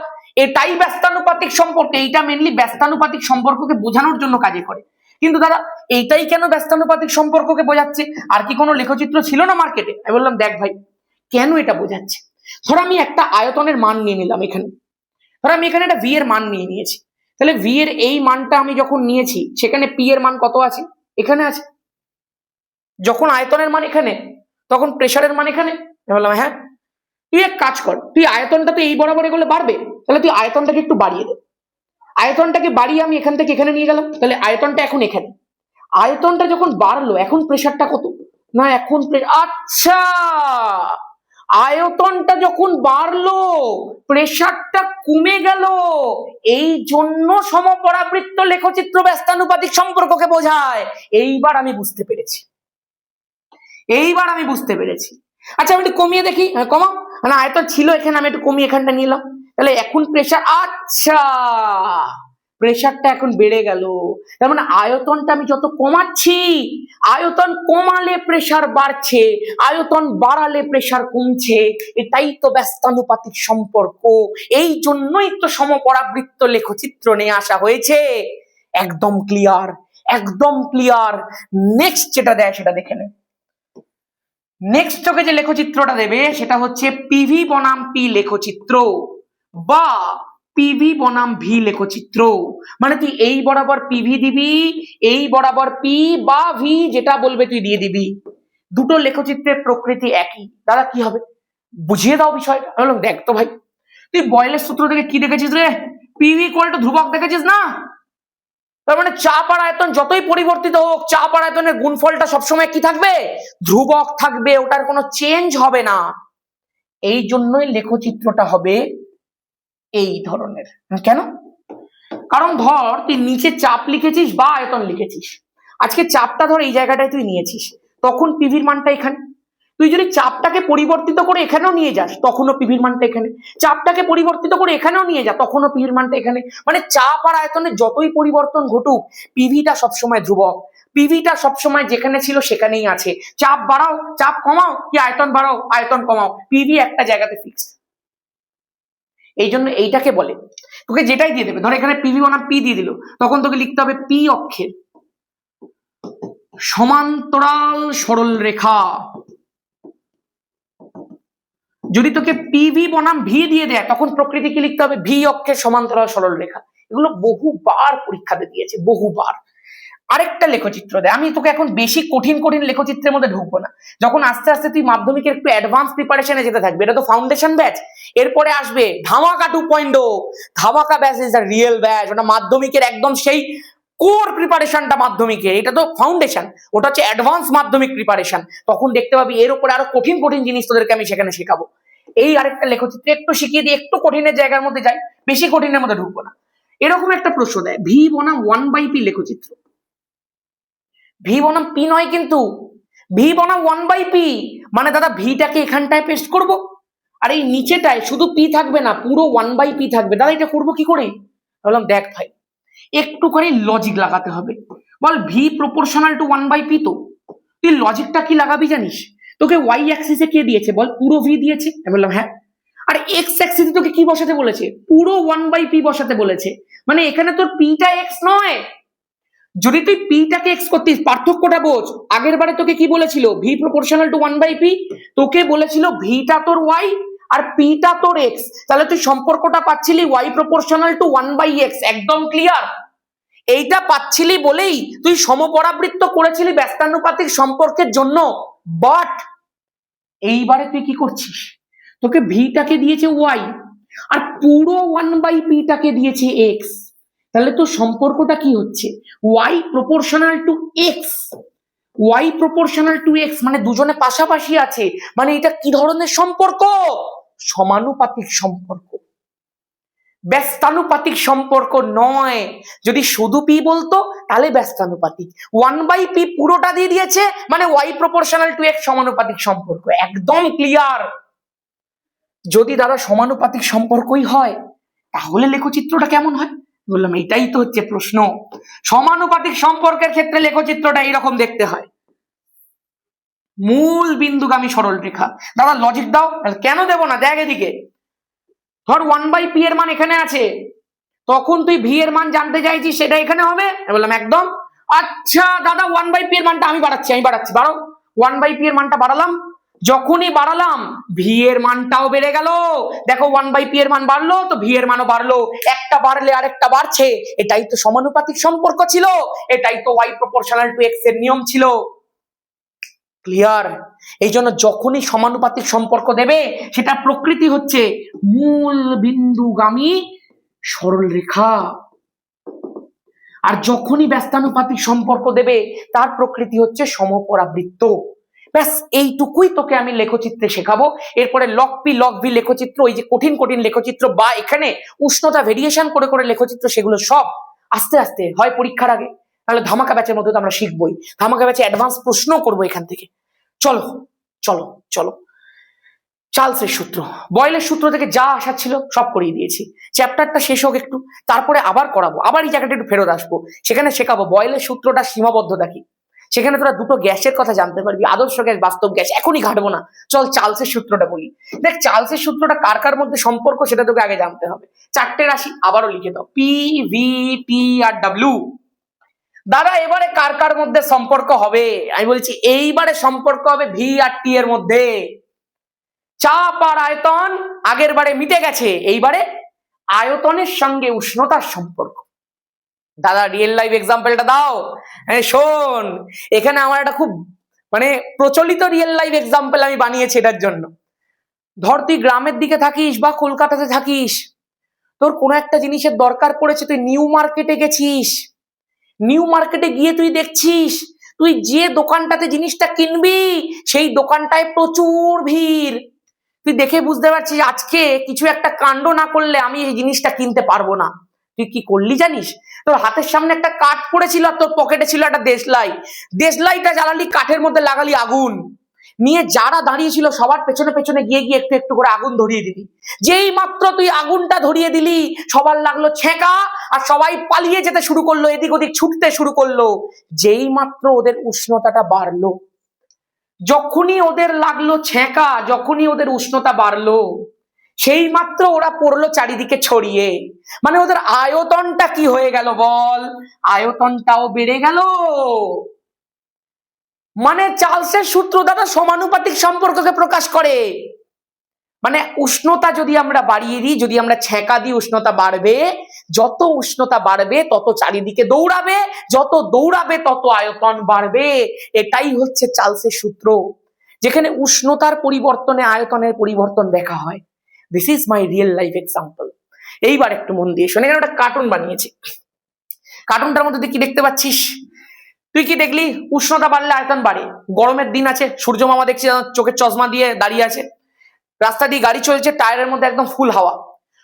এটাই ব্যস্তানুপাতিক সম্পর্ক। এইটা মেনলি ব্যস্তানুপাতিক সম্পর্ককে বোঝানোর জন্য কাজে করে। কিন্তু দাদা এইটাই কেন ব্যস্তানুপাতিক সম্পর্ককে বোঝাচ্ছে? আর কি কোনো লেখচিত্র ছিল না মার্কেটে? আমি বললাম দেখ ভাই, কেন এটা বোঝাচ্ছে? ধর আমি একটা আয়তনের মান নিয়ে নিলাম এখানে, ধর আমি এখানে একটা ভি এর মান নিয়ে নিয়েছি, তাহলে ভি এর এই মানটা আমি যখন নিয়েছি সেখানে পি এর মান কত আছে, এখানে আছে। যখন আয়তনের মান এখানে তখন প্রেসারের মান এখানে। বললাম হ্যাঁ, তুই এক কাজ কর, তুই আয়তনটা তো এই বরাবর এগুলো বাড়বে, তাহলে তুই আয়তনটাকে একটু বাড়িয়ে দে। আয়তনটাকে বাড়িয়ে আমি এখান থেকে এখানে নিয়ে গেলাম, তাহলে আয়তনটা এখন এখানে। আয়তনটা যখন বাড়লো এখন প্রেসারটা কত না, এখন আচ্ছা, আয়তনটা যখন বাড়লো প্রেসারটা কমে গেল, এই জন্য সমপরাবৃত্ত লেখচিত্র ব্যস্তানুপাতিক সম্পর্ককে বোঝায়। এইবার আমি বুঝতে পেরেছি, এইবার আমি বুঝতে পেরেছি। আচ্ছা আমি একটু কমিয়ে দেখি, কমাও না, আয়তন ছিল এখানে, আমি একটু কমিয়ে এখানটা নিলাম, তাহলে এখন প্রেসার, আচ্ছা প্রেসারটা এখন বেড়ে গেল। তার মানে আয়তনটা আমি যত কমাচ্ছি, আয়তন কমালে প্রেসার বাড়ছে, আয়তন বাড়ালে প্রেসার কমছে, এটাই তো ব্যস্তানুপাতিক সম্পর্ক। এই জন্যই তো সমপরাবৃত্ত লেখচিত্র নিয়ে আসা হয়েছে। একদম ক্লিয়ার, একদম ক্লিয়ার। নেক্সট যেটা দেয় সেটা দেখে নে। নেক্সট তোকে যে লেখচিত্রটা দেবে সেটা হচ্ছে পিভি বনাম পি লেখচিত্র বা পিভি বনাম ভি লেখচিত্র। মানে তুই এই বরাবর পিভি দিবি, এই বরাবর পি বা ভি যেটা বলবে তুই দিয়ে দিবি। দুটো লেখচিত্রের প্রকৃতি একই, দাদা কি হবে বুঝিয়ে দাও বিষয়টা। বললাম দেখ তো ভাই, তুই বয়েলের সূত্র থেকে কি দেখেছিস রে, পিভি ইকুয়াল টু ধ্রুবক দেখেছিস না? তার মানে চাপ আর আয়তন যতই পরিবর্তিত হোক, চাপ আর আয়তনের গুণফলটা সবসময় কি থাকবে, ধ্রুবক থাকবে, ওটার কোনো চেঞ্জ হবে না। এই জন্যই লেখচিত্রটা হবে এই ধরনের। কেন? কারণ ধর তুই নিচে চাপ লিখেছিস বা আয়তন লিখেছিস, আজকে চাপটা ধর এই জায়গাটায় তুই নিয়েছিস, তখন পিভির মানটা এখানে। তুই যদি চাপটাকে পরিবর্তিত করে এখানেও নিয়ে যাস তখনও পিভির মানটা এখানে, চাপটাকে পরিবর্তিত করে এখানেও নিয়ে যা তখনও পিভির মানটা এখানে। মানে চাপ আর আয়তনের যতই পরিবর্তন ঘটুক পিভিটা সবসময় ধ্রুবক, পিভিটা সবসময় যেখানে ছিল সেখানেই আছে। চাপ বাড়াও চাপ কমাও, কি আয়তন বাড়াও আয়তন কমাও, পিভি একটা জায়গাতে ফিক্সড। এই জন্য এইটাকে বলে, তোকে যেটাই দিয়ে দেবে, ধর এখানে পিভি বনাম পি দিয়ে দিল, তখন তোকে লিখতে হবে পি অক্ষের সমান্তরাল সরল রেখা। যদি তোকে পিভি বনাম ভি দিয়ে দেয় তখন প্রকৃতি কি লিখতে হবে, ভি অক্ষের সমান্তরাল সরল রেখা। এগুলো বহুবার পরীক্ষাতে দিয়েছে, বহুবার। আরেকটা লেখচিত্র দেয়, আমি তোকে এখন বেশি কঠিন কঠিন লেখচিত্রের মধ্যে ঢুকবো না, যখন আস্তে আস্তে তুই মাধ্যমিকের একটু অ্যাডভান্স প্রিপারেশনে যেতে থাকবে, এটা তো ফাউন্ডেশন ব্যাচ, এরপরে আসবে ধামাকা 2.0। ধামাকা batch is the real batch, ওটা মাধ্যমিকের একদম সেই কোর প্রিপারেশনটা মাধ্যমিকের, এটা তো ফাউন্ডেশন, ওটা হচ্ছে অ্যাডভান্স মাধ্যমিক প্রিপারেশন। তখন দেখতে পাবি এর উপরে আরো কঠিন কঠিন জিনিস তোদেরকে আমি সেখানে শেখাবো। এই আরেকটা লেখচিত্র একটু শিখিয়ে দিয়ে একটু কঠিনের জায়গার মধ্যে যাই, বেশি কঠিনের মধ্যে ঢুকবো না। এরকম একটা প্রশ্ন দেয়, ভি বনাম 1/p লেখচিত্র। ভি বনাম পি নয় কিন্তু, ভি বনাম 1/p, মানে দাদা ভিটাকে এখানটায় পেস্ট করব, আর এই নিচেটায় শুধু পি থাকবে না, পুরো 1/p থাকবে। দাদা এটা করবো কি করে? বললাম দেখ ভাই, একটুখানি লজিক লাগাতে হবে। বল ভি প্রপোর্শনাল টু 1/p, তো তুই লজিকটা কি লাগাবি জানিস? তোকে ওয়াই অ্যাক্সিসে কে দিয়েছে বল, পুরো ভি দিয়েছে, আমি বললাম হ্যাঁ। আর এক্স অ্যাক্সিসে তোকে কি বসাতে বলেছে, পুরো 1/p বসাতে বলেছে, মানে এখানে তোর পিটা এক্স নয়। যদি তুই পিটাকে এক্স করতিস, পার্থক্যটা বোঝ, আগের বারে তোকে কি বলেছিল, ভি প্রপোর্শনাল টু 1/p, তোকে বলেছিল ভিটা তোর ওয়াই আর পিটা তোর এক্স, তাহলে তুই সম্পর্কটা পাচ্ছিলি ওয়াই প্রপোর্শনাল টু 1/x। একদম ক্লিয়ার? এইটা পাচ্ছিলি বলেই তুই সমপরাবৃত্ত করেছিলি ব্যস্তানুপাতিক সম্পর্কের জন্য। বাট এইবারে তুই কি করছিস, তোকে ভিটাকে দিয়েছে ওয়াই আর পুরো 1/p টাকে দিয়েছে এক্স, তাহলে তো সম্পর্কটা কি হচ্ছে, y proportional to x. Y proportional to x মানে দুজনে পাশাপাশি আছে, মানে এটা কি ধরনের সম্পর্ক, সমানুপাতিক সম্পর্ক, ব্যস্তানুপাতিক সম্পর্ক নয়। যদি শুধু পি বলতো তাহলে ব্যস্তানুপাতিক, 1/p পুরোটা দিয়ে দিয়েছে মানে ওয়াই প্রপোর্শনাল টু এক্স সমানুপাতিক সম্পর্ক। একদম ক্লিয়ার? যদি দাদা সমানুপাতিক সম্পর্কই হয় তাহলে লেখচিত্রটা কেমন হয়? বললাম এটাই তো হচ্ছে প্রশ্ন। সমানুপাতিক সম্পর্কের ক্ষেত্রে লেখচিত্রটা এইরকম দেখতে হয়, মূল বিন্দুগামী সরল রেখা। দাদা লজিক দাও। কেন দেব না, দেখ এদিকে, ধর 1/p এর মান এখানে আছে, তখন তুই ভি এর মান জানতে চাইছিস, সেটা এখানে হবে। বললাম একদম। আচ্ছা দাদা 1/p এর মানটা আমি বাড়াচ্ছি, বাড়াও 1/p এর মানটা বাড়ালাম, যখনই বাড়ালাম ভি এর মানটাও বেড়ে গেল। দেখো 1/p এর মান বাড়লো তো ভি এর মানও বাড়লো, একটা বাড়লে আরেকটা বাড়ছে। এটাই তো সমানুপাতিক সম্পর্ক ছিল, এটাই তো y প্রপোর্শনাল টু x এর নিয়ম ছিল। ক্লিয়ার? এই জন্য যখনই সমানুপাতিক সম্পর্ক দেবে সেটা প্রকৃতি হচ্ছে মূল বিন্দুগামী সরল রেখা, আর যখনই ব্যস্তানুপাতিক সম্পর্ক দেবে তার প্রকৃতি হচ্ছে সমপরাবৃত্ত। ব্যাস এইটুকুই তোকে আমি লেখচিত্রে শেখাবো। এরপরে লগ পি লগ ভি লেখচিত্র, ওই যে কঠিন কঠিন লেখচিত্র বা এখানে উষ্ণতা ভেরিয়েশন করে করে লেখচিত্র, সেগুলো সব আস্তে আস্তে হয় পরীক্ষার আগে, তাহলে ধামাকা ব্যাচের মধ্যে তো আমরা শিখবই, ধামাকা ব্যাচে অ্যাডভান্স প্রশ্ন করবো এখান থেকে। চলো চলো চলো, চার্লসের সূত্র, বয়েলের সূত্র থেকে যা আসার ছিল সব করিয়ে দিয়েছি। চ্যাপ্টারটা শেষ হোক একটু, তারপরে আবার করাবো, আবার এই জায়গাটা একটু ফেরত আসবো, সেখানে শেখাবো বয়েলের সূত্রটা সীমাবদ্ধতা কি। সেখানে তোরা দুটো গ্যাসের কথা জানতে পারবি, আদর্শ গ্যাস, বাস্তব গ্যাস। এখনই ঘাটবো না, চল চার্লসের সূত্রটা বলি। দেখ চার্লসের সূত্রটা কার কার মধ্যে সম্পর্ক সেটা তোকে আগে জানতে হবে। চারটে রাশি আবারও লিখে দাও, পি, ভি, টি আর ডাব্লিউ। দাদা এবারে কার কার মধ্যে সম্পর্ক হবে? আমি বলছি এইবারে সম্পর্ক হবে ভি আর টি এর মধ্যে। চাপ আর আয়তন আগের বারে মিটে গেছে, এইবারে আয়তনের সঙ্গে উষ্ণতার সম্পর্ক। দাদা রিয়েল লাইফ এক্সাম্পলটা দাও। হ্যাঁ শোন, এখানে আমার একটা খুব প্রচলিত রিয়েল লাইফ এক্সাম্পল আমি বানিয়েছি এটার জন্য। ধর তুই গ্রামের দিকে থাকিস বা কলকাতাতে থাকিস, তোর কোনো একটা জিনিসের দরকার পড়েছে, তুই নিউ মার্কেটে গেছিস। নিউ মার্কেটে গিয়ে তুই দেখছিস তুই যে দোকানটাতে জিনিসটা কিনবি সেই দোকানটায় প্রচুর ভিড়। তুই দেখে বুঝতে পারছিস আজকে কিছু একটা কাণ্ড না করলে আমি এই জিনিসটা কিনতে পারবো না। তুই কি করলি জানিস? তোর হাতের সামনে একটা কাঠ পড়েছিল আর তোর পকেটে ছিল একটা দেশলাই। দেশলাইটা জ্বালালি, কাঠের মধ্যে লাগালি আগুন, নিয়ে যারা দাঁড়িয়ে ছিল সবার পেছনে পেছনে গিয়ে গিয়ে একটু একটু করে আগুন ধরিয়ে দিলি। যেই মাত্র তুই আগুনটা ধরিয়ে দিলি সবার লাগলো ছ্যাঁকা, আর সবাই পালিয়ে যেতে শুরু করলো, এদিক ওদিক ছুটতে শুরু করলো। যেই মাত্র ওদের উষ্ণতাটা বাড়লো, যখনই ওদের লাগলো ছ্যাঁকা, যখনই ওদের উষ্ণতা বাড়লো, সেই মাত্র ওরা পড়লো চারিদিকে ছড়িয়ে। ওদের আয়তনটা কি হয়ে গেল বল? আয়তনটাও বেড়ে গেল। চার্লসের সূত্র দাদা সমানুপাতিক সম্পর্ককে প্রকাশ করে। উষ্ণতা যদি আমরা বাড়িয়ে দিই, যদি আমরা ছ্যাঁকা দিই, উষ্ণতা বাড়বে। যত উষ্ণতা বাড়বে তত চারিদিকে দৌড়াবে, যত দৌড়াবে তত আয়তন বাড়বে। এটাই হচ্ছে চার্লসের সূত্র, যেখানে উষ্ণতার পরিবর্তনে আয়তনের পরিবর্তন দেখা হয়। This is my real life example. এইবার একটু মন দিয়ে শোনে, একটা কার্টুন বানিয়েছি। কার্টুনটার মধ্যে কি দেখতে পাচ্ছিস? তুই কি দেখলি? উষ্ণতা বাড়লে আয়তন বাড়ে। গরমের দিন আছে, সূর্য মামা দেখছি চোখের চশমা দিয়ে দাঁড়িয়ে আছে, রাস্তা দিয়ে গাড়ি চলছে, টায়ারের মধ্যে একদম ফুল হাওয়া।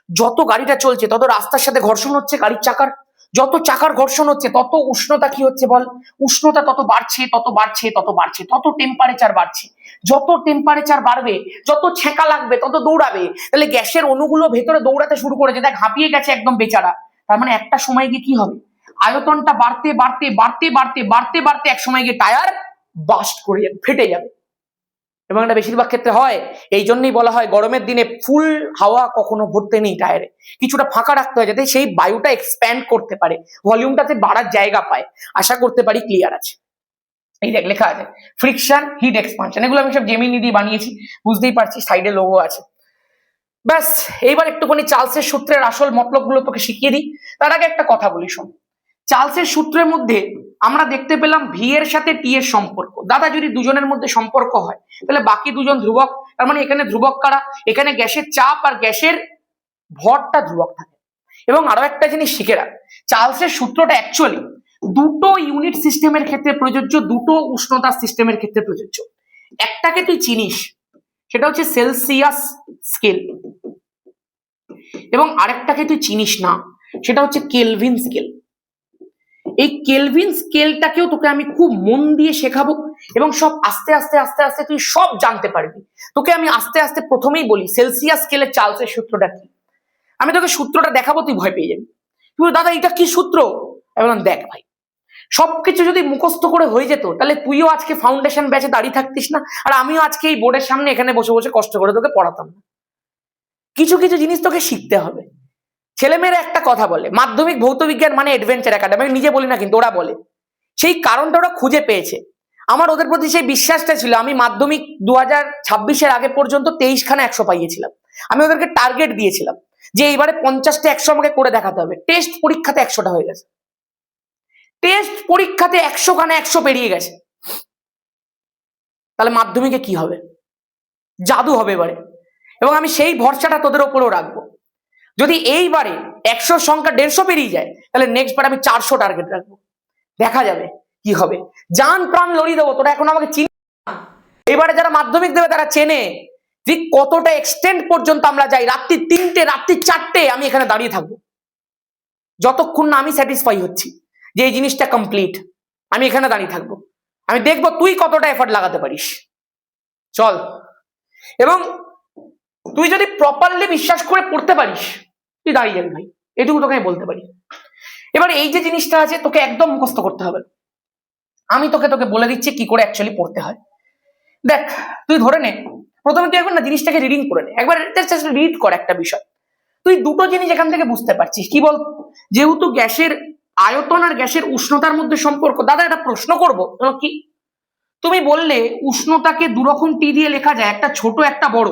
যত গাড়িটা চলছে তত রাস্তার সাথে ঘর্ষণ হচ্ছে গাড়ির চাকার, যত চাকার ঘর্ষণ হচ্ছে তত উষ্ণতা কি হচ্ছে বল? উষ্ণতা তত বাড়ছে তত বাড়ছে তত বাড়ছে, তত টেম্পারেচার বাড়ছে। যত টেম্পারেচার বাড়বে, যত ছ্যাঁকা লাগবে তত দৌড়াবে। তাহলে গ্যাসের অণুগুলো ভেতরে দৌড়াতে শুরু করেছে, দেখ হাঁপিয়ে গেছে একদম বেচারা। তার একটা সময় গিয়ে কি হবে? আয়তনটা বাড়তে বাড়তে বাড়তে বাড়তে বাড়তে বাড়তে এক সময় গিয়ে টায়ার বাস্ট করে যাবে, ফেটে যাবে। এবং এটা বেশিরভাগ ক্ষেত্রে হয়। এই জন্যই বলা হয় গরমের দিনে ফুল হাওয়া কখনো ভরতে নেই টায়ারে, কিছুটা ফাঁকা রাখতে হয় যাতে সেই বায়ুটা এক্সপ্যান্ড করতে পারে, ভলিউমটাতে বাড়ার জায়গা পায়। আশা করতে পারি ক্লিয়ার আছে। এই দেখ লেখা আছে ফ্রিকশন, হিট এক্সপানশন, এগুলো আমি সব জেমিনি দিয়ে বানিয়েছি, বুঝতেই পারছি, সাইডে লোগো আছে। ব্যাস এইবার একটুখানি চার্লসের সূত্রের আসল মতলব গুলো তোকে শিখিয়ে দিই। তার আগে একটা কথা বলি শোন। চার্লসের সূত্রের মধ্যে আমরা দেখতে পেলাম ভি এর সাথে টি এর সম্পর্ক। দাদা যদি দুজনের মধ্যে সম্পর্ক হয় তাহলে বাকি দুজন ধ্রুবক, তার এখানে ধ্রুবক কারা? এখানে গ্যাসের চাপ আর গ্যাসের ভরটা ধ্রুবক থাকে। এবং আরো একটা জিনিস শিখে রাখ, চার্লসের সূত্রটা অ্যাকচুয়ালি দুটো ইউনিট সিস্টেমের ক্ষেত্রে প্রযোজ্য, দুটো উষ্ণতার সিস্টেমের ক্ষেত্রে প্রযোজ্য। একটাকে তুই চিনিস, সেটা হচ্ছে সেলসিয়াস স্কেল, এবং আরেকটাকে তুই চিনিস না, সেটা হচ্ছে কেলভিন স্কেল। এই কেলভিন স্কেলটাকেও তোকে আমি খুব মন দিয়ে শেখাবো, এবং সব আস্তে আস্তে আস্তে আস্তে তুই সব জানতে পারবি। তোকে আমি আস্তে আস্তে প্রথমেই বলি সেলসিয়াস স্কেলের চার্লসের সূত্রটা কি। আমি তোকে সূত্রটা দেখাবো, তুই ভয় পেয়ে যাবি। তুই দাদা এটা কি সূত্র? এবং দেখ ভাই, সবকিছু যদি মুখস্থ করে হয়ে যেত তাহলে তুইও আজকে ফাউন্ডেশন ব্যাচে দাঁড়িয়ে থাকতিস না, আর আমিও আজকে এই বোর্ডের সামনে এখানে বসে বসে কষ্ট করে তোকে পড়াতাম না। কিছু কিছু জিনিস তোকে শিখতে হবে। ছেলেমেয়েরা একটা কথা বলে, মাধ্যমিক ভৌত বিজ্ঞান মানে অ্যাডভেঞ্চার একাডেমি, আমি নিজে বলি না কিন্তু ওরা বলে। সেই কারণটা ওরা খুঁজে পেয়েছে। আমার ওদের প্রতি সেই বিশ্বাসটা ছিল। আমি মাধ্যমিক 2026-এর আগে পর্যন্ত 23খানা 100 পাইয়েছিলাম। আমি ওদেরকে টার্গেট দিয়েছিলাম যে এইবারে 50টা 100 আমাকে করে দেখাতে হবে। টেস্ট পরীক্ষাতে 100টা হয়ে গেছে। টেস্ট পরীক্ষাতে 100খানা 100 পেরিয়ে গেছে। তাহলে মাধ্যমিকে কি হবে? জাদু হবে এবারে। এবং আমি সেই ভরসাটা তোদের ওপরেও রাখবো। যদি এইবারে 100 সংখ্যা 150 পেরিয়ে যায়, তাহলে নেক্সট বার আমি 400 টার্গেট রাখবো। দেখা যাবে কি হবে। জান প্রাণ লড়িয়ে দেবো। তোরা এখন আমাকে চিনি না। এবারে যারা মাধ্যমিক দেবে তারা চেনে যে কতটা এক্সটেন্ড পর্যন্ত আমরা যাই। রাত্রি 3টে, রাত্রি 4টে আমি এখানে দাঁড়িয়ে থাকবো, যতক্ষণ না আমি স্যাটিসফাই হচ্ছি যে এই জিনিসটা কমপ্লিট। আমি এখানে দাঁড়িয়ে থাকবো। আমি দেখবো তুই কতটা এফর্ট লাগাতে পারিস। চল। এবং তুই যদি প্রপারলি বিশ্বাস করে পড়তে পারিস, তুই দাঁড়িয়ে যাবি ভাই, এটুকু তোকে আমি বলতে পারি। এবার এই যে জিনিসটা আছে, তোকে একদম মুখস্থ করতে হবে। আমি তোকে বলে দিচ্ছি কি করে অ্যাকচুয়ালি পড়তে হয়। দেখ, তুই ধরে নে, প্রথমে তুই একবার না জিনিসটাকে রিডিং করে নে, একবার রিড কর একটা বিষয়। তুই দুটো জিনিস এখান থেকে বুঝতে পারছিস। কি বল? যেহেতু গ্যাসের আয়তন আর গ্যাসের উষ্ণতার মধ্যে সম্পর্ক। দাদা একটা প্রশ্ন করবো, কি তুমি বললে উষ্ণতাকে দুরকম টি দিয়ে লেখা যায়, একটা ছোট একটা বড়।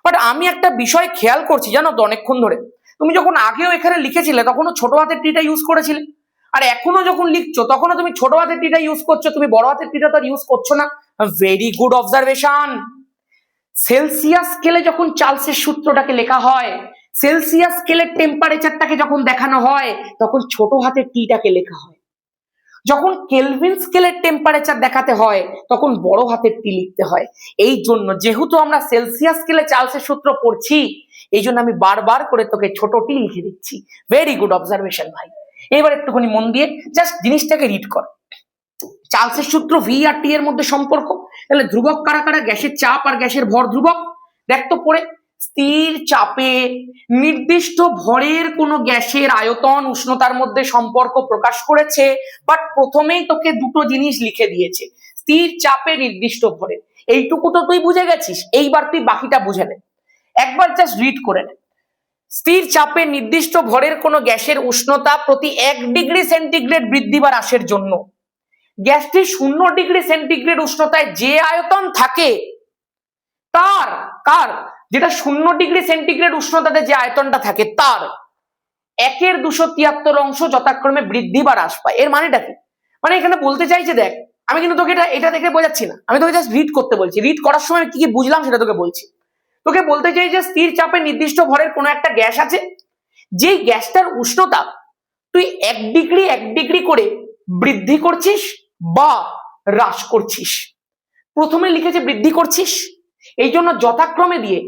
বাট আমি একটা বিষয় খেয়াল করছি জানো তো অনেকক্ষণ ধরে, তুমি যখন আগেও এখানে লিখেছিলে তখনও ছোট হাতের টিটা ইউজ করেছিলে, আর এখনো যখন লিখছো তখনও তুমি ছোট হাতের টিটা ইউজ করছো, তুমি বড় হাতের টিটা তো ইউজ করছো না। Very good observation. সেলসিয়াস স্কেলে যখন চার্লসের সূত্রটাকে লেখা হয়, সেলসিয়াস স্কেলের টেম্পারেচারটাকে যখন দেখানো হয়, তখন ছোট হাতের টিটাকে লেখা হয়। যখন কেলভিন স্কেলের টেম্পারেচার দেখাতে হয়, তখন বড় হাতের টি লিখতে হয়। এই জন্য যেহেতু আমরা সেলসিয়াস স্কেলে চার্লসের সূত্র পড়ছি, এই জন্য আমি বারবার করে তোকে ছোট টি লিখে দিচ্ছি। ভেরি গুড অবজারভেশন ভাই। এবার একটুখানি মন দিয়ে জাস্ট জিনিসটাকে রিড কর। চার্লসের সূত্র ভি আর টি এর মধ্যে সম্পর্ক। তাহলে ধ্রুবক কারা কারা? গ্যাসের চাপ আর গ্যাসের ভর ধ্রুবক। দেখ তো পড়ে, স্থির চাপে নির্দিষ্ট ভরের কোন গ্যাসের আয়তন উষ্ণতার মধ্যে সম্পর্ক প্রকাশ করেছে। বাট প্রথমেই তোকে দুটো জিনিস লিখে দিয়েছে, স্থির চাপে নির্দিষ্ট ভরে। এইটুকু তো তুই বুঝে গেছিস। এইবার তুই বাকিটা বুঝে নে, একবার জাস্ট রিড করে নে। স্থির চাপে নির্দিষ্ট ভরের কোন গ্যাসের উষ্ণতা প্রতি 1 ডিগ্রি সেন্টিগ্রেড বৃদ্ধি বা হ্রাসের জন্য গ্যাসটি 0 ডিগ্রি সেন্টিগ্রেড উষ্ণতায় যে আয়তন থাকে তার, কার? যেটা 0 ডিগ্রি সেন্টিগ্রেড উষ্ণতাতে যে আয়তনটা থাকে তার 1/273 অংশ যথাক্রমে বৃদ্ধি বা হ্রাস পায়। এর মানেটা কি? মানে এখানে বলতে চাইছে, দেখ আমি কিন্তু তোকে এটা দেখে বোঝাচ্ছি না, আমি তোকে জাস্ট রিড করতে বলছি। রিড করার সময় কি কি বুঝলাম সেটা তোকে বলছি। তোকে বলতে চাই যে স্থির চাপে নির্দিষ্ট ভরের কোনো একটা গ্যাস আছে, যেই গ্যাসটার উষ্ণতা তুই 1 ডিগ্রি করে বৃদ্ধি করছিস বা হ্রাস করছিস। প্রথমে লিখেছে বৃদ্ধি করছিস, এই জন্য যথাক্রমে দিয়ে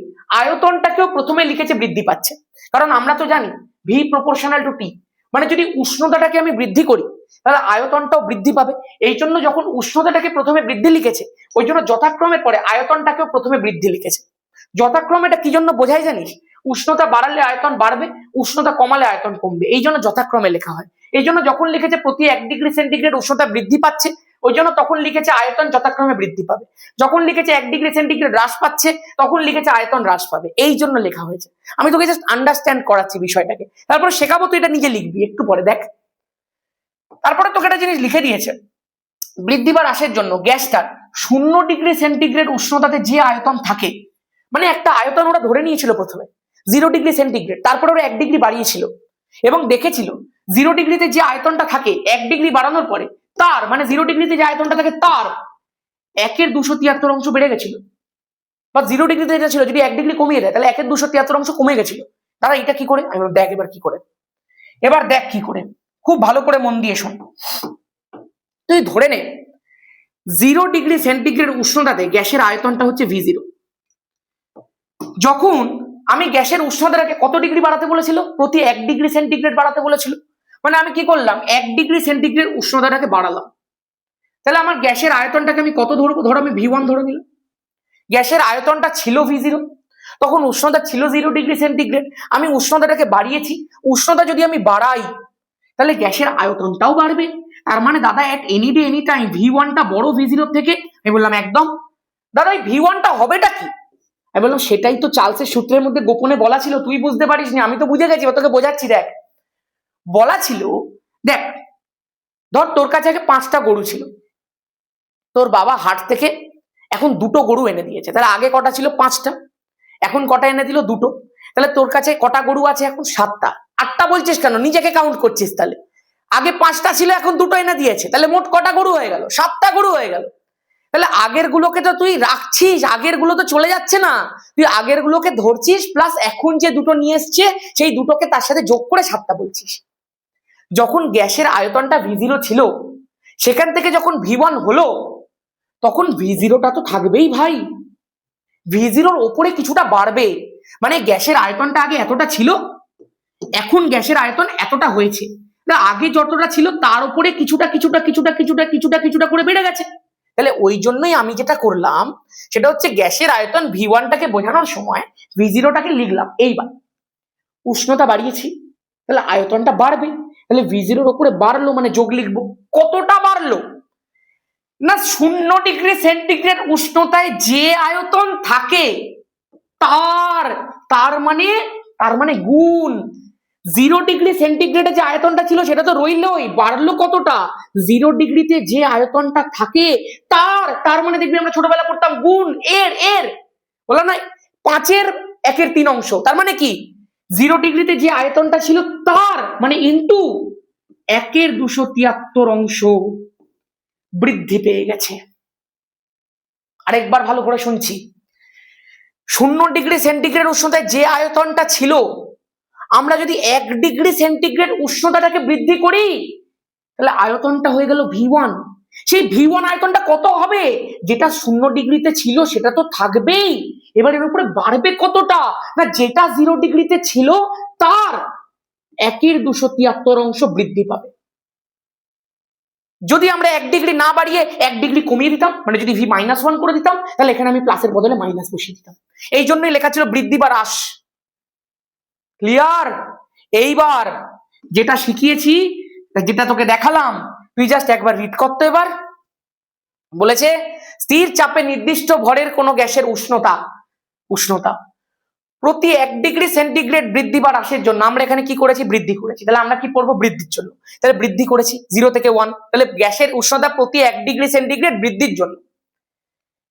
আয়তনটাকেও প্রথমে লিখেছে বৃদ্ধি পাচ্ছে। কারণ আমরা তো জানি ভি প্রপোর্শনাল টু টি, মানে যদি উষ্ণতাটাকে আমি বৃদ্ধি করি তাহলে আয়তনটাও বৃদ্ধি পাবে। এই জন্য যখন উষ্ণতাটাকে প্রথমে বৃদ্ধি লিখেছে, ওই জন্য যথাক্রমের পরে আয়তনটাকেও প্রথমে বৃদ্ধি লিখেছে। যথাক্রমে এটা কি জন্য বোঝায় জানিস? উষ্ণতা বাড়ালে আয়তন বাড়বে, উষ্ণতা কমালে আয়তন কমবে, এই জন্য যথাক্রমে লেখা হয়। এই জন্য যখন লিখেছে প্রতি 1 ডিগ্রি সেন্টিগ্রেড উষ্ণতা বৃদ্ধি পাচ্ছে, ওই জন্য তখন লিখেছে আয়তন যথাক্রমে বৃদ্ধি পাবে। যখন লিখেছে 1 ডিগ্রি সেন্টিগ্রেড হ্রাস পাচ্ছে, তখন লিখেছে আয়তন হ্রাস পাবে। এই জন্য লেখা হয়েছে। আমি তোকে জাস্ট আন্ডারস্ট্যান্ড করাচ্ছি বিষয়টাকে, তারপরে শেখাবো, তুই এটা নিজে লিখবি একটু পরে দেখ। তারপরে তোকে একটা জিনিস লিখে দিয়েছে, বৃদ্ধি বা হ্রাসের জন্য গ্যাসটার 0 ডিগ্রি সেন্টিগ্রেড উষ্ণতাতে যে আয়তন থাকে, মানে একটা আয়তন ওরা ধরে নিয়েছিল প্রথমে 0 ডিগ্রি সেন্টিগ্রেড, তারপরে ওরা 1 ডিগ্রি বাড়িয়েছিল এবং দেখেছিল 0 ডিগ্রিতে যে আয়তনটা থাকে 1 ডিগ্রি বাড়ানোর পরে তার, মানে 0 ডিগ্রিতে যে আয়তনটা থাকে তার 1/273 অংশ বেড়ে গেছিল। বা 0 ডিগ্রিতে যেটা ছিল যদি 1 ডিগ্রি কমিয়ে দেয় তাহলে 1/273 অংশ কমে গেছিল। তারা এটা কি করে? আমি দেখ এবার কি করে, এবার দেখ কি করে, খুব ভালো করে মন দিয়ে শোন। তুই ধরে নে 0 ডিগ্রি সেন্টিগ্রেড উষ্ণতাতে গ্যাসের আয়তনটা হচ্ছে V0। যখন আমি গ্যাসের উষ্ণতাটাকে কত ডিগ্রি বাড়াতে বলেছিল? প্রতি 1 ডিগ্রি সেন্টিগ্রেড বাড়াতে বলেছিল। মানে আমি কি করলাম? 1 ডিগ্রি সেন্টিগ্রেড উষ্ণতাটাকে বাড়ালাম। তাহলে আমার গ্যাসের আয়তনটাকে আমি কত ধরবো? ধরো আমি V1 ধরে নিলাম। গ্যাসের আয়তনটা ছিল V0, তখন উষ্ণতা ছিল 0 ডিগ্রি সেন্টিগ্রেড। আমি উষ্ণতাটাকে বাড়িয়েছি, উষ্ণতা যদি আমি বাড়াই তাহলে গ্যাসের আয়তনটাও বাড়বে। তার মানে দাদা at any day any time V1টা বড় V0 থেকে। আমি বললাম একদম। দাদা ওই V1টা হবেটা কি? আমি বললাম সেটাই তো চার্লসের সূত্রের মধ্যে গোপনে বলা ছিল, তুই বুঝতে পারিস নি, আমি তো বুঝে গেছি, তোকে বোঝাচ্ছি। দেখ বলা ছিল, দেখ ধর তোর কাছে আগে 5টা গরু ছিল, তোর বাবা হাট থেকে এখন 2টো গরু এনে দিয়েছে, তাহলে আগে কটা ছিল? 5টা, এখন কটা এনে দিল? 2টো। তাহলে তোর কাছে কটা গরু আছে এখন? 7টা। 8টা বলছিস কেন? নিজেকে কাউন্ট করছিস? তাহলে আগে 5টা ছিল, এখন 2টো এনে দিয়েছে, তাহলে মোট কটা গরু হয়ে গেল? 7টা গরু হয়ে গেল। তাহলে আগের গুলোকে তো তুই রাখছিস, আগের গুলো তো চলে যাচ্ছে না, তুই আগের গুলোকে ধরছিস, প্লাস এখন যে 2টো নিয়ে এসছে সেই 2টোকে তার সাথে যোগ করে 7টা বলছিস। যখন গ্যাসের আয়তনটা V0 ছিল, সেখান থেকে যখন V1 হলো, তখন V0টা তো থাকবেই ভাই, V0র ওপরে কিছুটা বাড়বে। মানে গ্যাসের আয়তনটা আগে এতটা ছিল, এখন গ্যাসের আয়তন এতটা হয়েছে, না আগে যতটা ছিল তার উপরে কিছুটা কিছুটা কিছুটা কিছুটা কিছুটা কিছুটা করে বেড়ে গেছে। তাহলে ওই জন্যই আমি যেটা করলাম সেটা হচ্ছে গ্যাসের আয়তন V1টাকে বোঝানোর সময় V0টাকে লিখলাম। এইবার উষ্ণতা বাড়িয়েছি, তাহলে আয়তনটা বাড়বে, তাহলে V0র উপরে বাড়লো মানে যোগ লিখবো। কতটা বাড়লো? না 0°C উষ্ণতায় যে আয়তন থাকে তার মানে গুণ। 0°C যে আয়তনটা ছিল সেটা তো রইলই, বাড়লো কতটা? 0°তে যে আয়তনটা থাকে তার মানে দেখবি আমরা ছোটবেলা পড়তাম গুণ এর বললাম না, 5-এর 1/3 অংশ। তার মানে কি? 0°তে যে আয়তনটা ছিল তার মানে ইন্টু 1/273 অংশ বৃদ্ধি পেয়ে গেছে। আরেকবার ভালো করে শুনছি, 0°C উষ্ণতায় যে আয়তনটা ছিল, আমরা যদি 1°C উষ্ণতাটাকে বৃদ্ধি করি, তাহলে আয়তনটা হয়ে গেল V1। সেই V1 আয়তনটা কত হবে? যেটা 0°তে ছিল সেটা তো থাকবেই, এবার এর উপরে বাড়বে কতটা? না যেটা 0°তে ছিল তার 1/273 অংশ বৃদ্ধি পাবে। যদি আমরা 1° না বাড়িয়ে 1° কমিয়ে দিতাম, মানে যদি V-1 করে দিতাম, তাহলে এখানে আমি প্লাসের বদলে মাইনাস বসিয়ে দিতাম। এই জন্যই লেখা ছিল বৃদ্ধি বা হ্রাস। ক্লিয়ার? এইবার যেটা শিখিয়েছি, যেটা তোকে দেখালাম, তুই জাস্ট একবার রিড করতে। এবার বলেছে স্থির চাপে নির্দিষ্ট ভরের কোন গ্যাসের উষ্ণতা প্রতি 1°C বৃদ্ধি বা হ্রাসের জন্য আমরা এখানে কি করেছি? বৃদ্ধি করেছি। তাহলে আমরা কি পড়বো? বৃদ্ধির জন্য। তাহলে বৃদ্ধি করেছি 0 থেকে 1, তাহলে গ্যাসের উষ্ণতা প্রতি 1°C বৃদ্ধির জন্য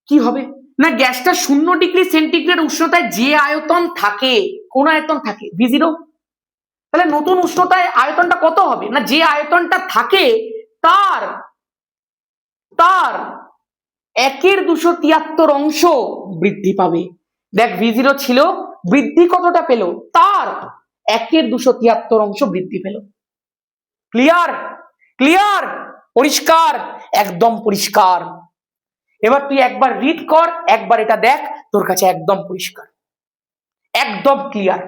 কি হবে? না গ্যাসটা 0°C উষ্ণতায় যে আয়তন থাকে, কোন আয়তন থাকে? V0। তাহলে নতুন উষ্ণতায় আয়তনটা কত হবে? না যে আয়তনটা থাকে তার 1/273 অংশ বৃদ্ধি পাবে। দেখ V0 ছিল, বৃদ্ধি কতটা পেল? তার 1/273 অংশ বৃদ্ধি পেল। ক্লিয়ার? পরিষ্কার? একদম পরিষ্কার। এবার তুই একবার রিড কর, একবার এটা দেখ, তোর কাছে একদম পরিষ্কার, একদম ক্লিয়ার।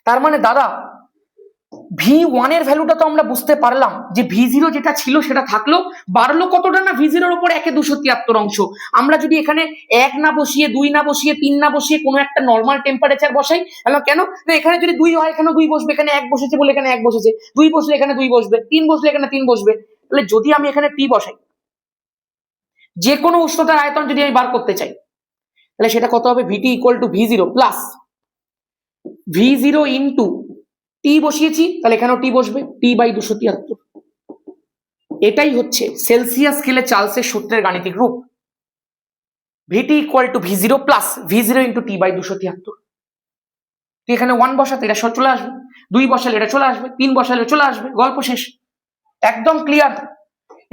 তার মানে দাদা V1 এর ভ্যালুটা তো আমরা বুঝতে পারলাম যে V0 যেটা ছিল সেটা থাকলো, বাড়লো কতটা? না V0-র উপর 1/273 অংশ। আমরা যদি এখানে 1 না বসিয়ে, 2 না বসিয়ে, 3 না বসিয়ে কোনো একটা নর্মাল টেম্পারেচার বসাই, কেন না এখানে যদি 2 হয় এখানে 2 বসবে, এখানে 1 বসেছে বলে এখানে 1 বসেছে, 2 বসলে এখানে 2 বসবে, 3 বসলে এখানে 3 বসবে। তাহলে যদি আমি এখানে T বসাই, যে কোনো উষ্ণতার আয়তন যদি আমি বার করতে চাই, তাহলে সেটা কত হবে? VT = V0 plus V0 into T বসিয়েছি, তাহলে এখানেও T বসবে, T/273। এটাই হচ্ছে সেলসিয়াস স্কেলে চার্লসের সূত্রের গাণিতিক রূপ। VT = V0 plus V0 into T/273। তুই এখানে 1 বসাতে এটা চলে আসবে, 2 বসালে এটা চলে আসবে, 3 বসালে চলে আসবে, গল্প শেষ। একদম ক্লিয়ার?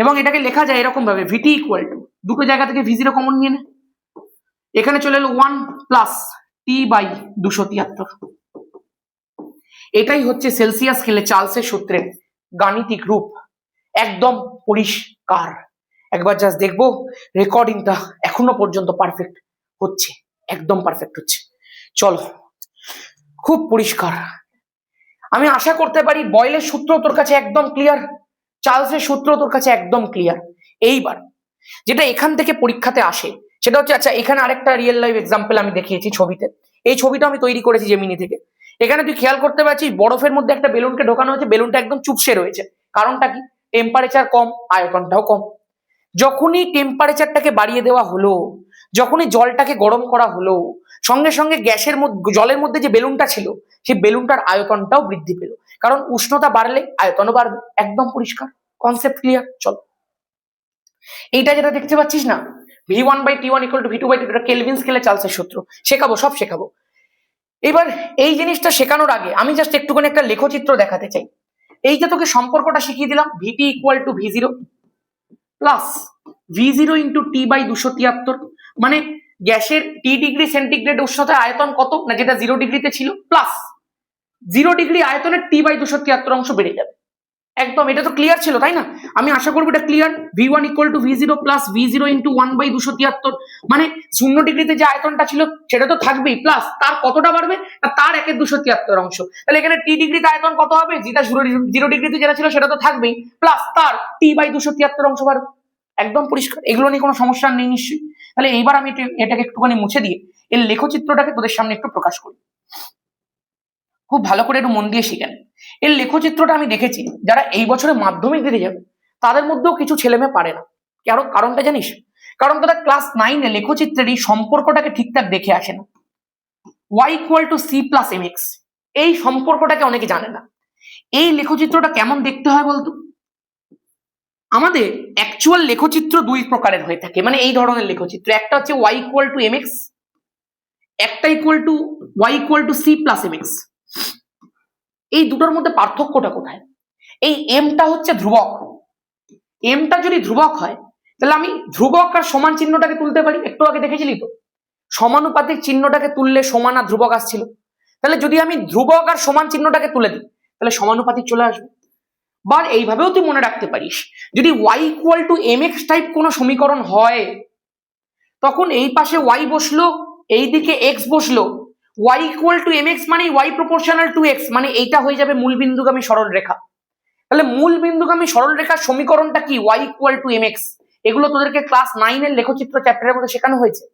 এবং এটাকে লেখা যায় এরকম ভাবে, VT = দুটো জায়গা থেকে V0 কমন নিয়ে নে, এখানে চলে এলো 1 প্লাস T/273। এটাই হচ্ছে সেলসিয়াস স্কেলে চার্লসের সূত্রের গাণিতিক রূপ। একদম পরিষ্কার। একবার জাস্ট দেখবো রেকর্ডিংটা এখনো পর্যন্ত পারফেক্ট হচ্ছে, একদম পারফেক্ট হচ্ছে। চলো, খুব পরিষ্কার। আমি আশা করতে পারি বয়েলের সূত্র তোর কাছে একদম ক্লিয়ার, চার্লসের সূত্র তোর কাছে একদম ক্লিয়ার। এইবার যেটা এখান থেকে পরীক্ষাতে আসে সেটা হচ্ছে, আচ্ছা এখানে আরেকটা রিয়েল লাইফ এক্সাম্পল আমি দেখিয়েছি ছবিতে, এই ছবিটা আমি তৈরি করেছি জেমিনি থেকে। এখানে তুই খেয়াল করতে পারছিস বরফের মধ্যে একটা বেলুনকে ঢোকানো হয়েছে, বেলুনটা একদম চুপসে রয়েছে। কারণটা কি? টেম্পারেচার কম, আয়তনটাও কম। যখনই টেম্পারেচারটাকে বাড়িয়ে দেওয়া হলো, যখনই জলটাকে গরম করা হলো, সঙ্গে সঙ্গে জলের মধ্যে যে বেলুনটা ছিল সেই বেলুনটার আয়তনটাও বৃদ্ধি পেল, কারণ উষ্ণতা বাড়লে আয়তনও বাড়বে। একদম পরিষ্কার, কনসেপ্ট ক্লিয়ার। চলো এইটা যেটা দেখতে পাচ্ছিস না, v1/t1 = v2/t2, এটা কেলভিন স্কেলে চার্লসের সূত্র, শেখাবো, সব শেখাবো। এবার এই জিনিসটা শেখানোর আগে আমি জাস্ট একটুখানি একটা লেখচিত্র দেখাতে চাই। এই যে তোকে সম্পর্কটা শিখিয়ে দিলাম, vt = v0 plus v0 × t/273, মানে গ্যাসের টি ডিগ্রি সেন্টিগ্রেড উষ্ণতায় আয়তন কত না, যেটা 0 ডিগ্রিতে ছিল, প্লাস 0 ডিগ্রি আয়তনের t/273 অংশ বেড়ে যাবে। একদম, এটা তো ক্লিয়ার ছিল তাই না? আমি আশা করবো এটা clear. v1 = v0 plus v0 × 1/273, মানে 0 ডিগ্রিতে যে আয়তনটা ছিল সেটা তো থাকবেই, প্লাস তার কতটা বাড়বে, তার 1/273 অংশ। তাহলে এখানে টি ডিগ্রিতে আয়তন কত হবে, যেটা 0 ডিগ্রিতে যেটা ছিল সেটা তো থাকবেই, প্লাস তার t/273 অংশ বাড়বে। একদম পরিষ্কার, এগুলো নিয়ে কোনো সমস্যা নেই নিশ্চয়ই। তাহলে এইবার আমি এটাকে একটুখানি মুছে দিয়ে এর লেখচিত্রটাকে তোদের সামনে একটু প্রকাশ করি। খুব ভালো করে একটু মন দিয়ে শিখেন। এর লেখচিত্রটা আমি দেখেছি যারা এই বছরে মাধ্যমিক দিতে যাবে তাদের মধ্যেও কিছু ছেলেমেয়ে পারে না। কারণটা জানিস? কারণ তারা ক্লাস 9-এ লেখচিত্রের এই সম্পর্কটাকে ঠিকঠাক দেখে আসে না। y = c + mx, এই সম্পর্কটাকে অনেকে জানে না। এই লেখচিত্রটা কেমন দেখতে হয় বলতো? আমাদের অ্যাকচুয়াল লেখচিত্র দুই প্রকারের হয়ে থাকে, মানে এই ধরনের লেখচিত্র। একটা হচ্ছে y = mx, একটা y = c + mx। এই দুটোর মধ্যে পার্থক্যটা কোথায়? এই এমটা হচ্ছে ধ্রুবক, এমটা যদি ধ্রুবক হয় তাহলে আমি ধ্রুবক আর সমান চিহ্নটাকে তুলতে পারি। একটু আগে দেখেছিলি তো, সমানুপাতিক চিহ্নটাকে তুললে সমান আর ধ্রুবক আসছিল। তাহলে যদি আমি ধ্রুবক আর সমান চিহ্নটাকে তুলে দিই তাহলে সমানুপাতিক চলে আসবে। বা এইভাবেও তুই মনে রাখতে পারিস, যদি y = mx টাইপ কোনো সমীকরণ হয় তখন এই পাশে y বসলো, এই দিকে x বসলো, y = mx মানে y = x, মানে এইটা হয়ে যাবে মূল বিন্দুগামী সরল রেখা। তাহলে মূল বিন্দুগামী সরল রেখার সমীকরণটা কি? y = mx। এগুলো তোদেরকে ক্লাস 9-এর লেখচিত্র চ্যাপ্টারের মধ্যে শেখানো হয়েছে।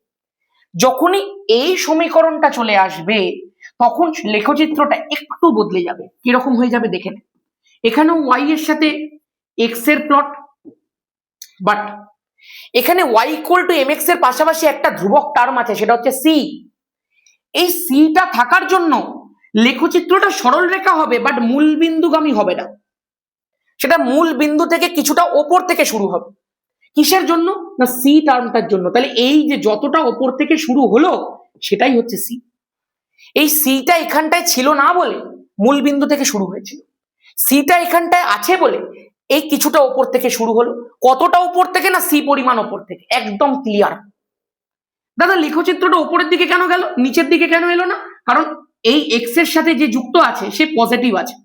যখনই এই সমীকরণটা চলে আসবে তখন লেখচিত্রটা একটু বদলে যাবে। কিরকম হয়ে যাবে দেখে নে। এখানেও y এর সাথে x এর প্লট, বাট এখানে y = mx এর পাশাপাশি একটা ধ্রুবক টার্ম আছে, সেটা হচ্ছে c। এই সিটা থাকার জন্য লেখচিত্রটা সরল রেখা হবে, বাট মূল বিন্দুগামী হবে না। সেটা মূল বিন্দু থেকে কিছুটা ওপর থেকে শুরু হবে। কিসের জন্য? না সি টার্মটার জন্য। তাহলে এই যে যতটা ওপর থেকে শুরু হলো সেটাই হচ্ছে সি। এই সিটা এখানটায় ছিল না বলে মূল বিন্দু থেকে শুরু হয়েছিল, সিটা এখানটায় আছে বলে এই কিছুটা ওপর থেকে শুরু হলো। কতটা ওপর থেকে? না সি পরিমাণ ওপর থেকে। একদম ক্লিয়ার। দাদা লেখচিত্রটা উপরের দিকে কেন গেল, নিচের দিকে কেন এলো না? কারণ এই এক্স এর সাথে যে যুক্ত আছে সে পজিটিভ আছে,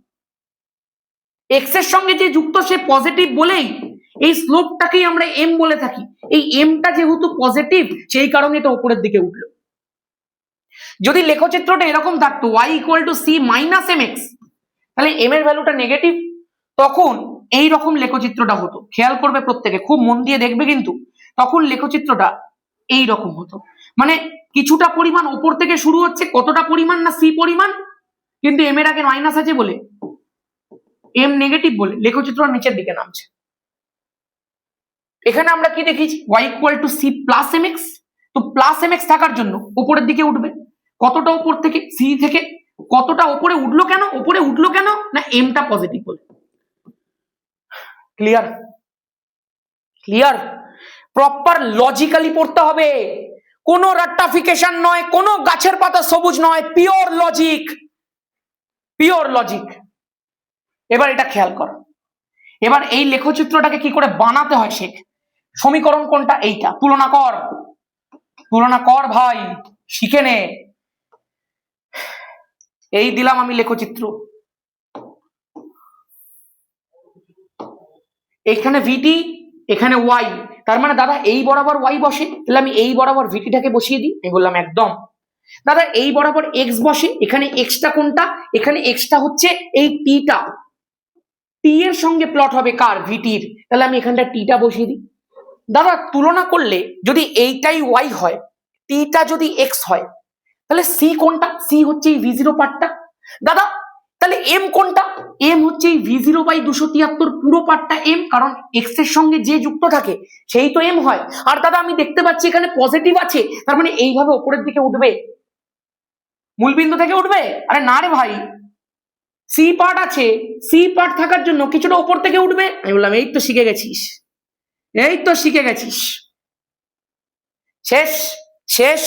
এক্স এর সঙ্গে যে যুক্ত সে পজিটিভ বলেই এই স্লোপটাকেই আমরা এম বলে থাকি। এই এমটা যেহেতু পজিটিভ সেই কারণে এটা উপরের দিকে উঠলো। যদি লেখচিত্রটা এরকম থাকতো y = c - mx, তাহলে m এর ভ্যালুটা নেগেটিভ, তখন এই রকম লেখচিত্রটা হতো। খেয়াল করবে প্রত্যেকে, খুব মন দিয়ে দেখবে কিন্তু। তখন লেখচিত্রটা এই রকম হতো, মানে কিছুটা পরিমাণ উপর থেকে শুরু হচ্ছে, কতটা পরিমাণ? না সি পরিমাণ, কিন্তু এম এর আগে মাইনাস আছে বলে, এম নেগেটিভ বলে লেখচিত্র নিচের দিকে নামছে। এখানে আমরা কি দেখেছি? y = c + mx, তো প্লাস mx থাকার জন্য উপরের দিকে উঠবে। কতটা উপর থেকে? সি থেকে। কতটা উপরে উঠলো কেন? উপরে উঠলো কেন? না এমটা পজিটিভ বলে। ক্লিয়ার? ক্লিয়ার? প্রপার লজিক্যালি পড়তে হবে, কোনো রাট্টাফিকেশন নয়, কোনো গাছের পাতা সবুজ নয়, পিওর লজিক, পিওর লজিক। এবার এটা খেয়াল কর, এবার এই লেখচিত্রটাকে কি করে বানাতে হয় শেখ। সমীকরণ কোনটা? এইটা। তুলনা কর, তুলনা কর ভাই, শিখে নে। এই দিলাম আমি লেখচিত্র, এখানে ভিটি, এখানে ওয়াই, তার মানে দাদা এই বরাবর ওয়াই বসে, তাহলে আমি এই বরাবর ভিটিটাকে বসিয়ে দিই। আমি বললাম একদম। দাদা এই বরাবর এক্স বসে, এখানে এক্সটা কোনটা? এখানে এক্সটা হচ্ছে এই টিটা, টি এর সঙ্গে প্লট হবে কার? ভিটির, তাহলে আমি এখানটা টিটা বসিয়ে দিই। দাদা তুলনা করলে যদি এইটাই ওয়াই হয়, টিটা যদি এক্স হয়, তাহলে সি কোনটা? সি হচ্ছে এই v0 পার্টটা। দাদা তাহলে এম কোনটা? এম হচ্ছে এই v0/273 পুরো পার্টটা এম, কারণ এক্স এর সঙ্গে যে যুক্ত থাকে সেই তো এম হয়। আর দাদা আমি দেখতে পাচ্ছি এখানে পজিটিভ আছে, তার মানে এইভাবে উপরের দিকে উঠবে, মূলবিন্দু থেকে উঠবে। আরে না রে ভাই, সি পার্ট আছে, সি পার্ট থাকার জন্য কিছুটা উপর থেকে উঠবে। আমি বললাম এই তো শিখে গেছিস, এই তো শিখে গেছিস। শেষ শেষ।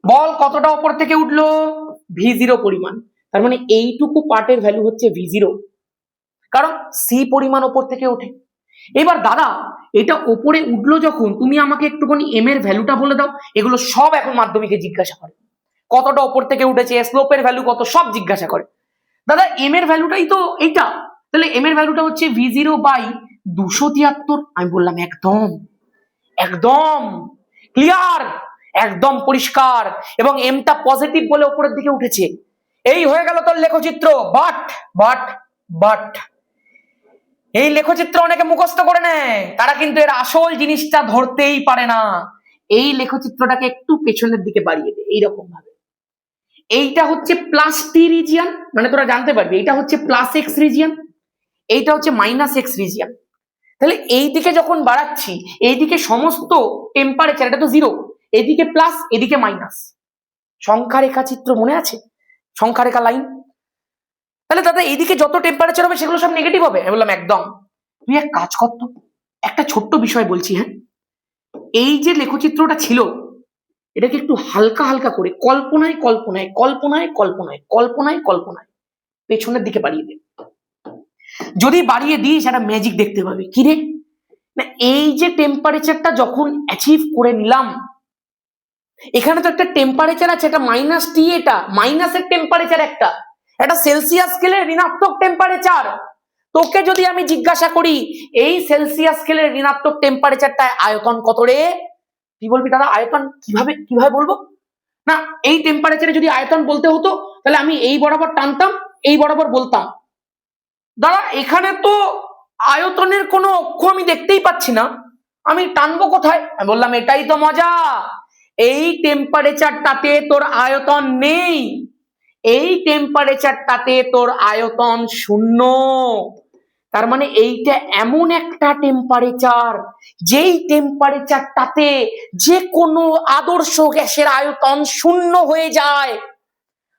বল কতটা ওপর থেকে উঠলো? V0 পরিমাণ। তার মানে এইটুকু পার্টের ভ্যালু হচ্ছে V0, কারণ সি পরিমাণ ওপর থেকে ওঠে। এবার দাদা এটা ওপরে উঠলো যখন, তুমি আমাকে একটুখানি এম এর ভ্যালুটা বলে দাও। এগুলো সব এখন মাধ্যমিকে জিজ্ঞাসা করে, কতটা ওপর থেকে উঠেছে, স্লোপের ভ্যালু কত, সব জিজ্ঞাসা করে। দাদা এম এর ভ্যালুটাই তো এইটা, তাহলে এম এর ভ্যালুটা হচ্ছে V0 বাই 273। আমি বললাম একদম একদম ক্লিয়ার, একদম পরিষ্কার, এবং এমটা পজিটিভ বলে উপরের দিকে উঠেছে। এই হয়ে গেল তোর লেখচিত্র। বাট বাট বাট এই লেখচিত্র অনেকে মুখস্থ করে নেয়, তারা কিন্তু এর আসল জিনিসটা ধরতেই পারে না। এই লেখচিত্রটাকে একটু পেছনের দিকে বাড়িয়ে দে, এইরকম ভাবে। এইটা হচ্ছে প্লাস টি রিজিয়ন, মানে তোরা জানতে পারবি এইটা হচ্ছে প্লাস এক্স রিজিয়ন, এইটা হচ্ছে মাইনাস এক্স রিজিয়ন। তাহলে এই দিকে যখন বাড়াচ্ছি, এইদিকে সমস্ত টেম্পারেচার, এটা তো জিরো, এদিকে প্লাস এদিকে মাইনাস। সংখ্যা রেখা চিত্র মনে আছে? সংখ্যা রেখা লাইন। তাহলে দাদা এইদিকে যত টেম্পারেচার হবে সেগুলো সব নেগেটিভ হবে। আমি বললাম একদম। তুই এক কাজ কর তো, একটা ছোট্ট বিষয় বলছি, হ্যাঁ, এই যে লেখচিত্রটা ছিল এটাকে একটু হালকা হালকা করে কল্পনায় কল্পনায় কল্পনায় কল্পনায় কল্পনায় কল্পনায় পেছনের দিকে বাড়িয়ে দে। যদি বাড়িয়ে দিস একটা ম্যাজিক দেখতে পাবি। কি রে, না এই যে টেম্পারেচারটা যখন অ্যাচিভ করে নিলাম, এখানে তো একটা টেম্পারেচার আছে, এটা মাইনাস টি, এটা মাইনাসের টেম্পারেচার, একটা এটা সেলসিয়াস স্কেলের ঋণাত্মক টেম্পারেচার। তোকে যদি আমি জিজ্ঞাসা করি এই সেলসিয়াস স্কেলের ঋণাত্মক টেম্পারেচারটায় আয়তন কত রে, কি বলবি দাদা? আয়তন কিভাবে কিভাবে বলবো? না এই টেম্পারেচারে যদি আয়তন বলতে হতো তাহলে আমি এই বরাবর টানতাম, এই বরাবর বলতাম। দাদা এখানে তো আয়তনের কোনো অক্ষ আমি দেখতেই পাচ্ছি না, আমি টানবো কোথায়? আমি বললাম এটাই তো মজা, এই টেম্পারেচারটাতে তোর আয়তন নেই, এই টেম্পারেচারটাতে তোর আয়তন শূন্য। তার মানে এইটা এমন একটা টেম্পারেচার, যেই টেম্পারেচারটাতে যে কোনো আদর্শ গ্যাসের আয়তন শূন্য হয়ে যায়।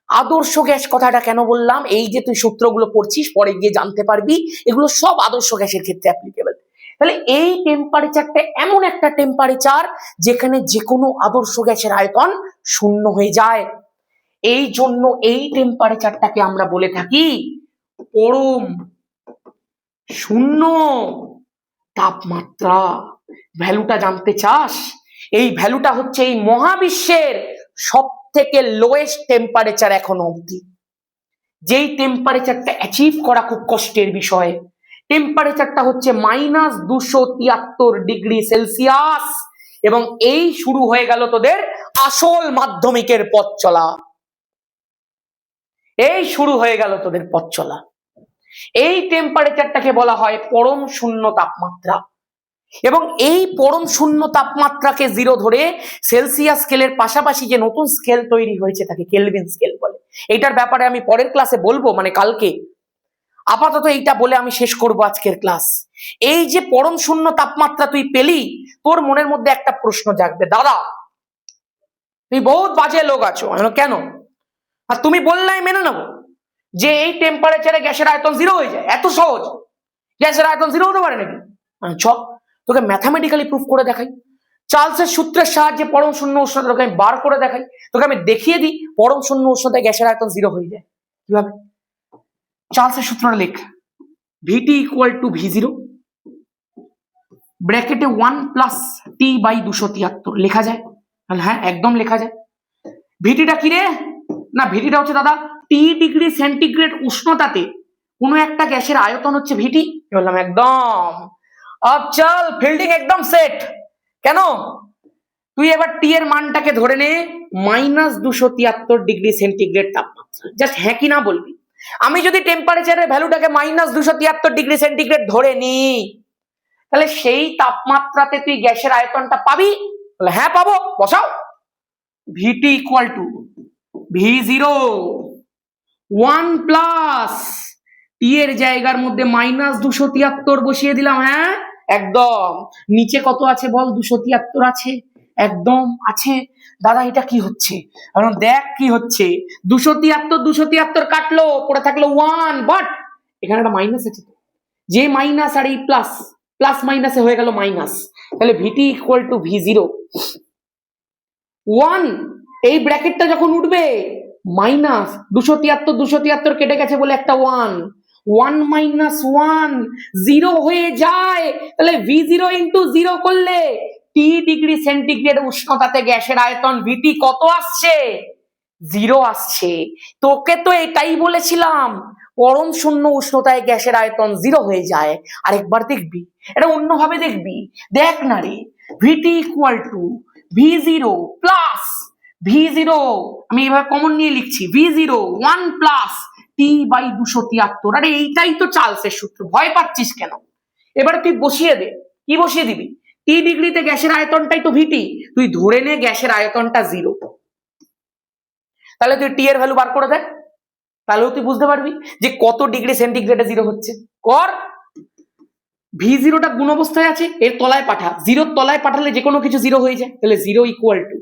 আদর্শ গ্যাস কথাটা কেন বললাম? এই যে তুই সূত্রগুলো পড়ছিস, পরে গিয়ে জানতে পারবি এগুলো সব আদর্শ গ্যাসের ক্ষেত্রে অ্যাপ্লিকেবল। তাহলে এই টেম্পারেচারটা এমন একটা টেম্পারেচার যেখানে যে কোনো আদর্শ গ্যাসের আয়তন শূন্য হয়ে যায়। এই জন্য এই টেম্পারেচারটাকে আমরা বলে থাকি পরম শূন্য তাপমাত্রা। ভ্যালুটা জানতে চাস? এই ভ্যালুটা হচ্ছে এই মহাবিশ্বের সব থেকে লোয়েস্ট টেম্পারেচার এখনো অবধি। যেই টেম্পারেচারটা অ্যাচিভ করা খুব কষ্টের বিষয়, টেম্পারেচারটা হচ্ছে -273°C, এবং এই শুরু হয়ে গেল তোদের আসল মাধ্যমিকের পথ চলা। এই শুরু হয়ে গেল তোদের পথ চলা। এই টেম্পারেচারটাকে বলা হয় পরম শূন্য তাপমাত্রা, এবং এই পরম শূন্য তাপমাত্রাকে জিরো ধরে সেলসিয়াস স্কেলের পাশাপাশি যে নতুন স্কেল তৈরি হয়েছে তাকে কেলভিন স্কেল বলে। এইটার ব্যাপারে আমি পরের ক্লাসে বলবো, মানে কালকে। আপাতত এইটা বলে আমি শেষ করব আজকের ক্লাস। এই যে পরম শূন্য তাপমাত্রা তুই পেলি, তোর মনের মধ্যে একটা প্রশ্ন জাগবে, দাদা তুমি বহুত বাজে লোক আছো। কেন? আর তুমি বললাই মেনে নেবো যে এই টেম্পারেচারে গ্যাসের আয়তন জিরো হয়ে যায়, এত সহজ? গ্যাসের আয়তন জিরো হতে পারে নাকি? চ তোকে ম্যাথামেটিক্যালি প্রুফ করে দেখাই। চার্লসের সূত্রের সাহায্যে পরম শূন্য উষ্ণতা তোকে আমি বার করে দেখাই, তোকে আমি দেখিয়ে দিই পরম শূন্য উষ্ণতায় গ্যাসের আয়তন জিরো হয়ে যায় কিভাবে। চার্লসের সূত্রটা লেখ, VT = V0 ব্র্যাকেটে 1 + T/273 লেখা যায়? হ্যাঁ একদম লেখা যায়। ভিটিটা কি রে? না ভিটিটা হচ্ছে দাদা T°C উষ্ণতাতে কোনো একটা গ্যাসের আয়তন হচ্ছে ভিটি। বললাম একদম। চল ফিল্ডিং একদম সেট। কেন? তুই এবার টি এর মানটাকে ধরে নে -273°C তাপমাত্রা। জাস্ট হ্যাঁ কি না বলবি। আমি যদি টেম্পারেচারের ভ্যালুটাকে -273°C ধরে নি, তাহলে সেই তাপমাত্রাতে তুই গ্যাসের আয়তনটা পাবি? বলে হ্যাঁ পাবো। বসাও, VT = V0 1 + T এর জায়গার মধ্যে -273 বসিয়ে দিলাম। হ্যাঁ একদম। নিচে কত আছে বল? 273 আছে, একদম আছে। দাদা এটা কি হচ্ছে? দেখ কি হচ্ছে, 273 কাটলো, পড়ে থাকলো 1, বাট এখানে একটা মাইনাস আছে, যে মাইনাস আর এই প্লাস প্লাস মাইনাসে হয়ে গেল মাইনাস, তাহলে ভিটি ইকুয়াল টু V0 1, এই ব্র্যাকেটটা যখন উঠবে মাইনাস 273 কেটে গেছে বলে একটা 1 মাইনাস 1 0 হয়ে যায়, তাহলে V0 ইন্টু 0 করলে টি ডিগ্রি সেন্টিগ্রেড উষ্ণতাতে গ্যাসের আয়তন ভিটি কত আসছে? 0 আসছে। তোকে তো এটাই বলেছিলাম পরম শূন্য উষ্ণতায় গ্যাসের আয়তন 0 হয়ে যায়। আরেকবার দেখবি, এটা অন্যভাবে দেখবি, দেখ না রে, ভিটি equal to V0 plus V0, আমি এভাবে কমন নিয়ে লিখছি, V0 1 প্লাস টি বাই 273। আরে এইটাই তো চার্লসের সূত্র, ভয় পাচ্ছিস কেন? এবারে তুই বসিয়ে দে, কি বসিয়ে দিবি? টি ডিগ্রিতে গ্যাসের আয়তনটাই তো ভিটি, তুই ধরে নে গ্যাসের আয়তনটা 0, তাহলে তুই টি এর ভ্যালু বার করে দেখ, তাহলেও তুই বুঝতে পারবি যে কত ডিগ্রি সেন্টিগ্রেডে 0 হচ্ছে। কর, V0টা গুণ অবস্থায় আছে, এর তলায় পাঠা, 0 তলায় পাঠালে যে কোনো কিছু 0 হয়ে যায়, তাহলে 0 equal to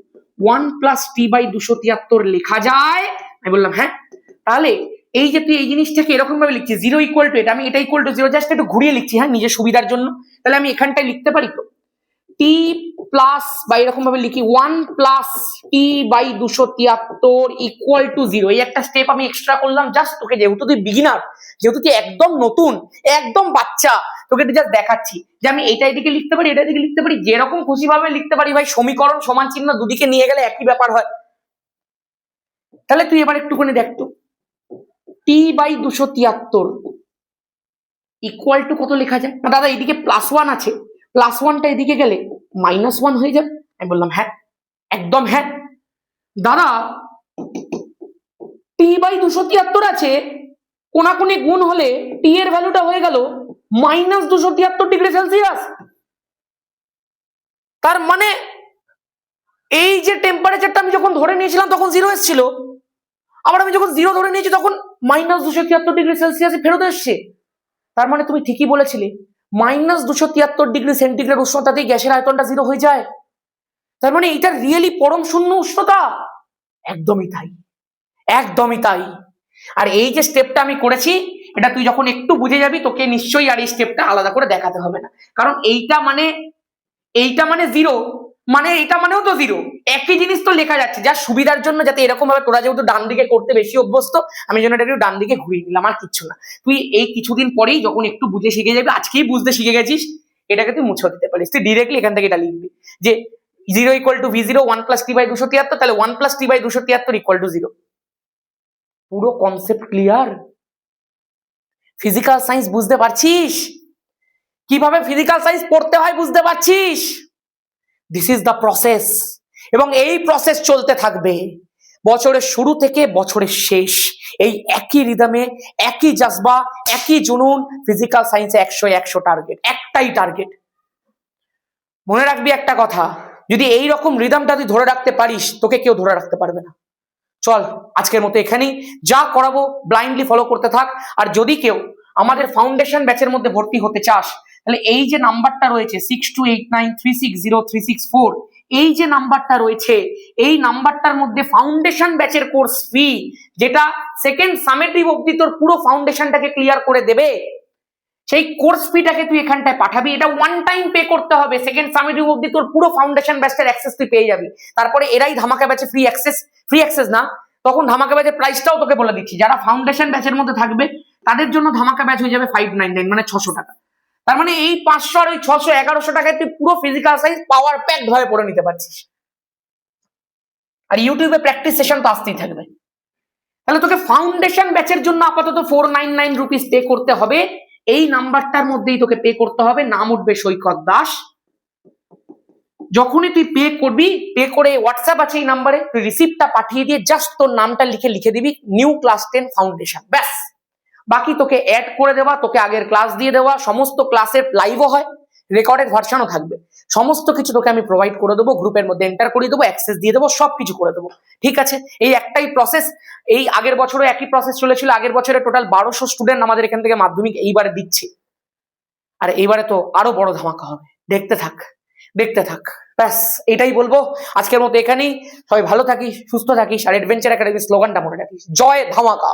1 plus t by 273 লেখা যায়। আমি বললাম হ্যাঁ, তাহলে এই যে তুই এই জিনিসটাকে এরকম ভাবে লিখছিস 0 ইকুয়াল টু, এটা আমি এটা ইকুয়াল টু 0 জাস্ট একটু ঘুরিয়ে লিখছি, হ্যাঁ, নিজের সুবিধার জন্য, তাহলে আমি এখানটায় লিখতে পারি তো টি প্লাস বা এরকম ভাবে লিখি 1 plus t by 273 equal to 0। এই একটা স্টেপ আমি এক্সট্রা করলাম জাস্ট তোকে, যেহেতু তুই বিগিনার, যেহেতু তুই একদম নতুন, একদম বাচ্চা, তোকে জাস্ট দেখাচ্ছি যে আমি এটা এদিকে লিখতে পারি, এটা এদিকে লিখতে পারি, যেরকম খুশি ভাবে লিখতে পারি ভাই। সমীকরণ সমান চিহ্ন দুদিকে নিয়ে গেলে একই ব্যাপার হয়। তাহলে তুই এবার একটুখানি দেখ তো, টি বাই 273 ইকুয়াল টু কত লেখা যায়? না দাদা এদিকে প্লাস 1 আছে, প্লাস 1টা এদিকে গেলে মাইনাস 1 হয়ে যাবে। আমি বললাম হ্যাঁ, একদম হ্যাঁ। দাদা টি বাই 273 আছে, কোনাকুনি গুণ হলে টি এর ভ্যালুটা হয়ে গেল মাইনাস 273 ডিগ্রি সেলসিয়াস। তার মানে এই যে টেম্পারেচারটা আমি যখন ধরে নিয়েছিলাম তখন 0 এসেছিল, আবার আমি যখন 0 ধরে নিয়েছি তখন মাইনাস 273 ডিগ্রি সেলসিয়াসে ফেরত এসছে। তার মানে তুমি ঠিকই বলেছিলে, মাইনাস 273 ডিগ্রি সেন্টিগ্রেড উষ্ণতাতেই গ্যাসের আয়তনটা 0 হয়ে যায়। তার মানে এটা রিয়েলি পরম শূন্য উষ্ণতা। একদমই তাই, একদমই তাই। আর এই যে স্টেপটা আমি করেছি, এটা তুই যখন একটু বুঝে যাবি তোকে নিশ্চয়ই আর এই স্টেপটা আলাদা করে দেখাতে হবে না, কারণ এইটা মানে 0, মানে এইটা মানেও তো 0, একই জিনিস তো লেখা যাচ্ছে। যা সুবিধার জন্য, যাতে এরকম ভাবে তোরা যেহেতু ডান দিকে করতে বেশি অভ্যস্ত, আমি যেন এটা একটু ডান দিকে ঘুরিয়ে দিলাম, আর কিচ্ছু না। তুই এই কিছুদিন পরেই যখন একটু বুঝে শিখে যাবি, আজকেই বুঝতে শিখে গেছিস, এটাকে তুই মুছে দিতে পারিস। তুই ডিরেক্টলি এখান থেকে এটা লিখবি যে 0 equal to V0 1 plus t by 273, তাহলে 1 plus t by 273 equal to 0। পুরো কনসেপ্ট ক্লিয়ার? ফিজিক্যাল সায়েন্স বুঝতে পারছিস? কিভাবে ফিজিক্যাল সায়েন্স পড়তে হয় বুঝতে পারছিস? দিস ইজ দ্য প্রসেস, এবং এই প্রসেস চলতে থাকবে বছরের শুরু থেকে বছরের শেষ। এই একই রিদমে, একই জজবা, একই জুনুন। ফিজিক্যাল সায়েন্সে 100 টার্গেট, একটাই টার্গেট। মনে রাখবি একটা কথা, যদি এই রকম রিদমটা তুই ধরে রাখতে পারিস, তোকে কেউ ধরে রাখতে পারবে না। চল আজকের মতো এখানেই, যা করাবো ব্লাইন্ডলি ফলো করতে থাক। আর যদি কেউ আমাদের ফাউন্ডেশন ব্যাচের মধ্যে ভর্তি হতে চাস, তাহলে এই যে নাম্বারটা রয়েছে 6289360364, এই যে নাম্বারটা রয়েছে, এই নাম্বারটার মধ্যে ফাউন্ডেশন ব্যাচের কোর্স ফি, যেটা সেকেন্ড সামেটিভ অবধি তোর পুরো ফাউন্ডেশনটাকে ক্লিয়ার করে দেবে, সেই কোর্স ফিটাকে তুই এখানটায় পাঠাবি। এটা ওয়ান টাইম পে করতে হবে, সেকেন্ড সামেটিভ অবধি তোর পুরো ফাউন্ডেশন ব্যাচের অ্যাক্সেস তুই পেয়ে যাবি। তারপরে এরাই ধামাকা ব্যাচে ফ্রি অ্যাক্সেস না, তখন ধামাকা ব্যাচের প্রাইসটাও তোকে বলে দিচ্ছি। যারা ফাউন্ডেশন ব্যাচের মধ্যে থাকবে তাদের জন্য ধামাকা ব্যাচ হয়ে যাবে 599, মানে 600 টাকা। তার মানে এই 500 আর ওই 600, 1100 টাকায় তুই পুরো ফিজিক্যাল সায়েন্স পাওয়ার প্যাক ভাবে পড়ে নিতে পারছিস। আর ইউটিউবে প্র্যাকটিস সেশন তো আসতেই থাকবে। তাহলে তোকে ফাউন্ডেশন ব্যাচের জন্য আপাতত 499 রুপিস পে করতে হবে। এই নাম্বারটার মধ্যেই তোকে পে করতে হবে, নাম উঠবে সৈকত দাস। যখনই তুই পে করবি, পে করে হোয়াটসঅ্যাপ আছে এই নাম্বারে, তুই রিসিপ্টটা পাঠিয়ে দিয়ে জাস্ট তোর নামটা লিখে দিবি নিউ ক্লাস 10 ফাউন্ডেশন, ব্যাস। বাকি তোকে অ্যাড করে দেওয়া, তোকে আগের ক্লাস দিয়ে দেওয়া, সমস্ত ক্লাসের লাইভও হয়, রেকর্ডেড ভার্সনও থাকবে, সমস্ত কিছু তোকে আমি প্রোভাইড করে দেবো, গ্রুপের মধ্যে এন্টার করে দেবো, অ্যাক্সেস দিয়ে দেবো, সবকিছু করে দেবো। ঠিক আছে, এই একটাই প্রসেস। এই আগের বছরও একই প্রসেস চলেছিল। আগের বছরে টোটাল 1200 স্টুডেন্ট আমাদের এখান থেকে মাধ্যমিক এইবারে দিচ্ছে, আর এইবারে তো আরো বড় ধামাকা হবে। দেখতে থাক, দেখতে থাক, ব্যাস এটাই বলবো আজকের মতো এখানেই। সবাই ভালো থাকিস, সুস্থ থাকিস, আর অ্যাডভেঞ্চার একাডেমির স্লোগানটা মনে রাখিস, জয় ধামাকা।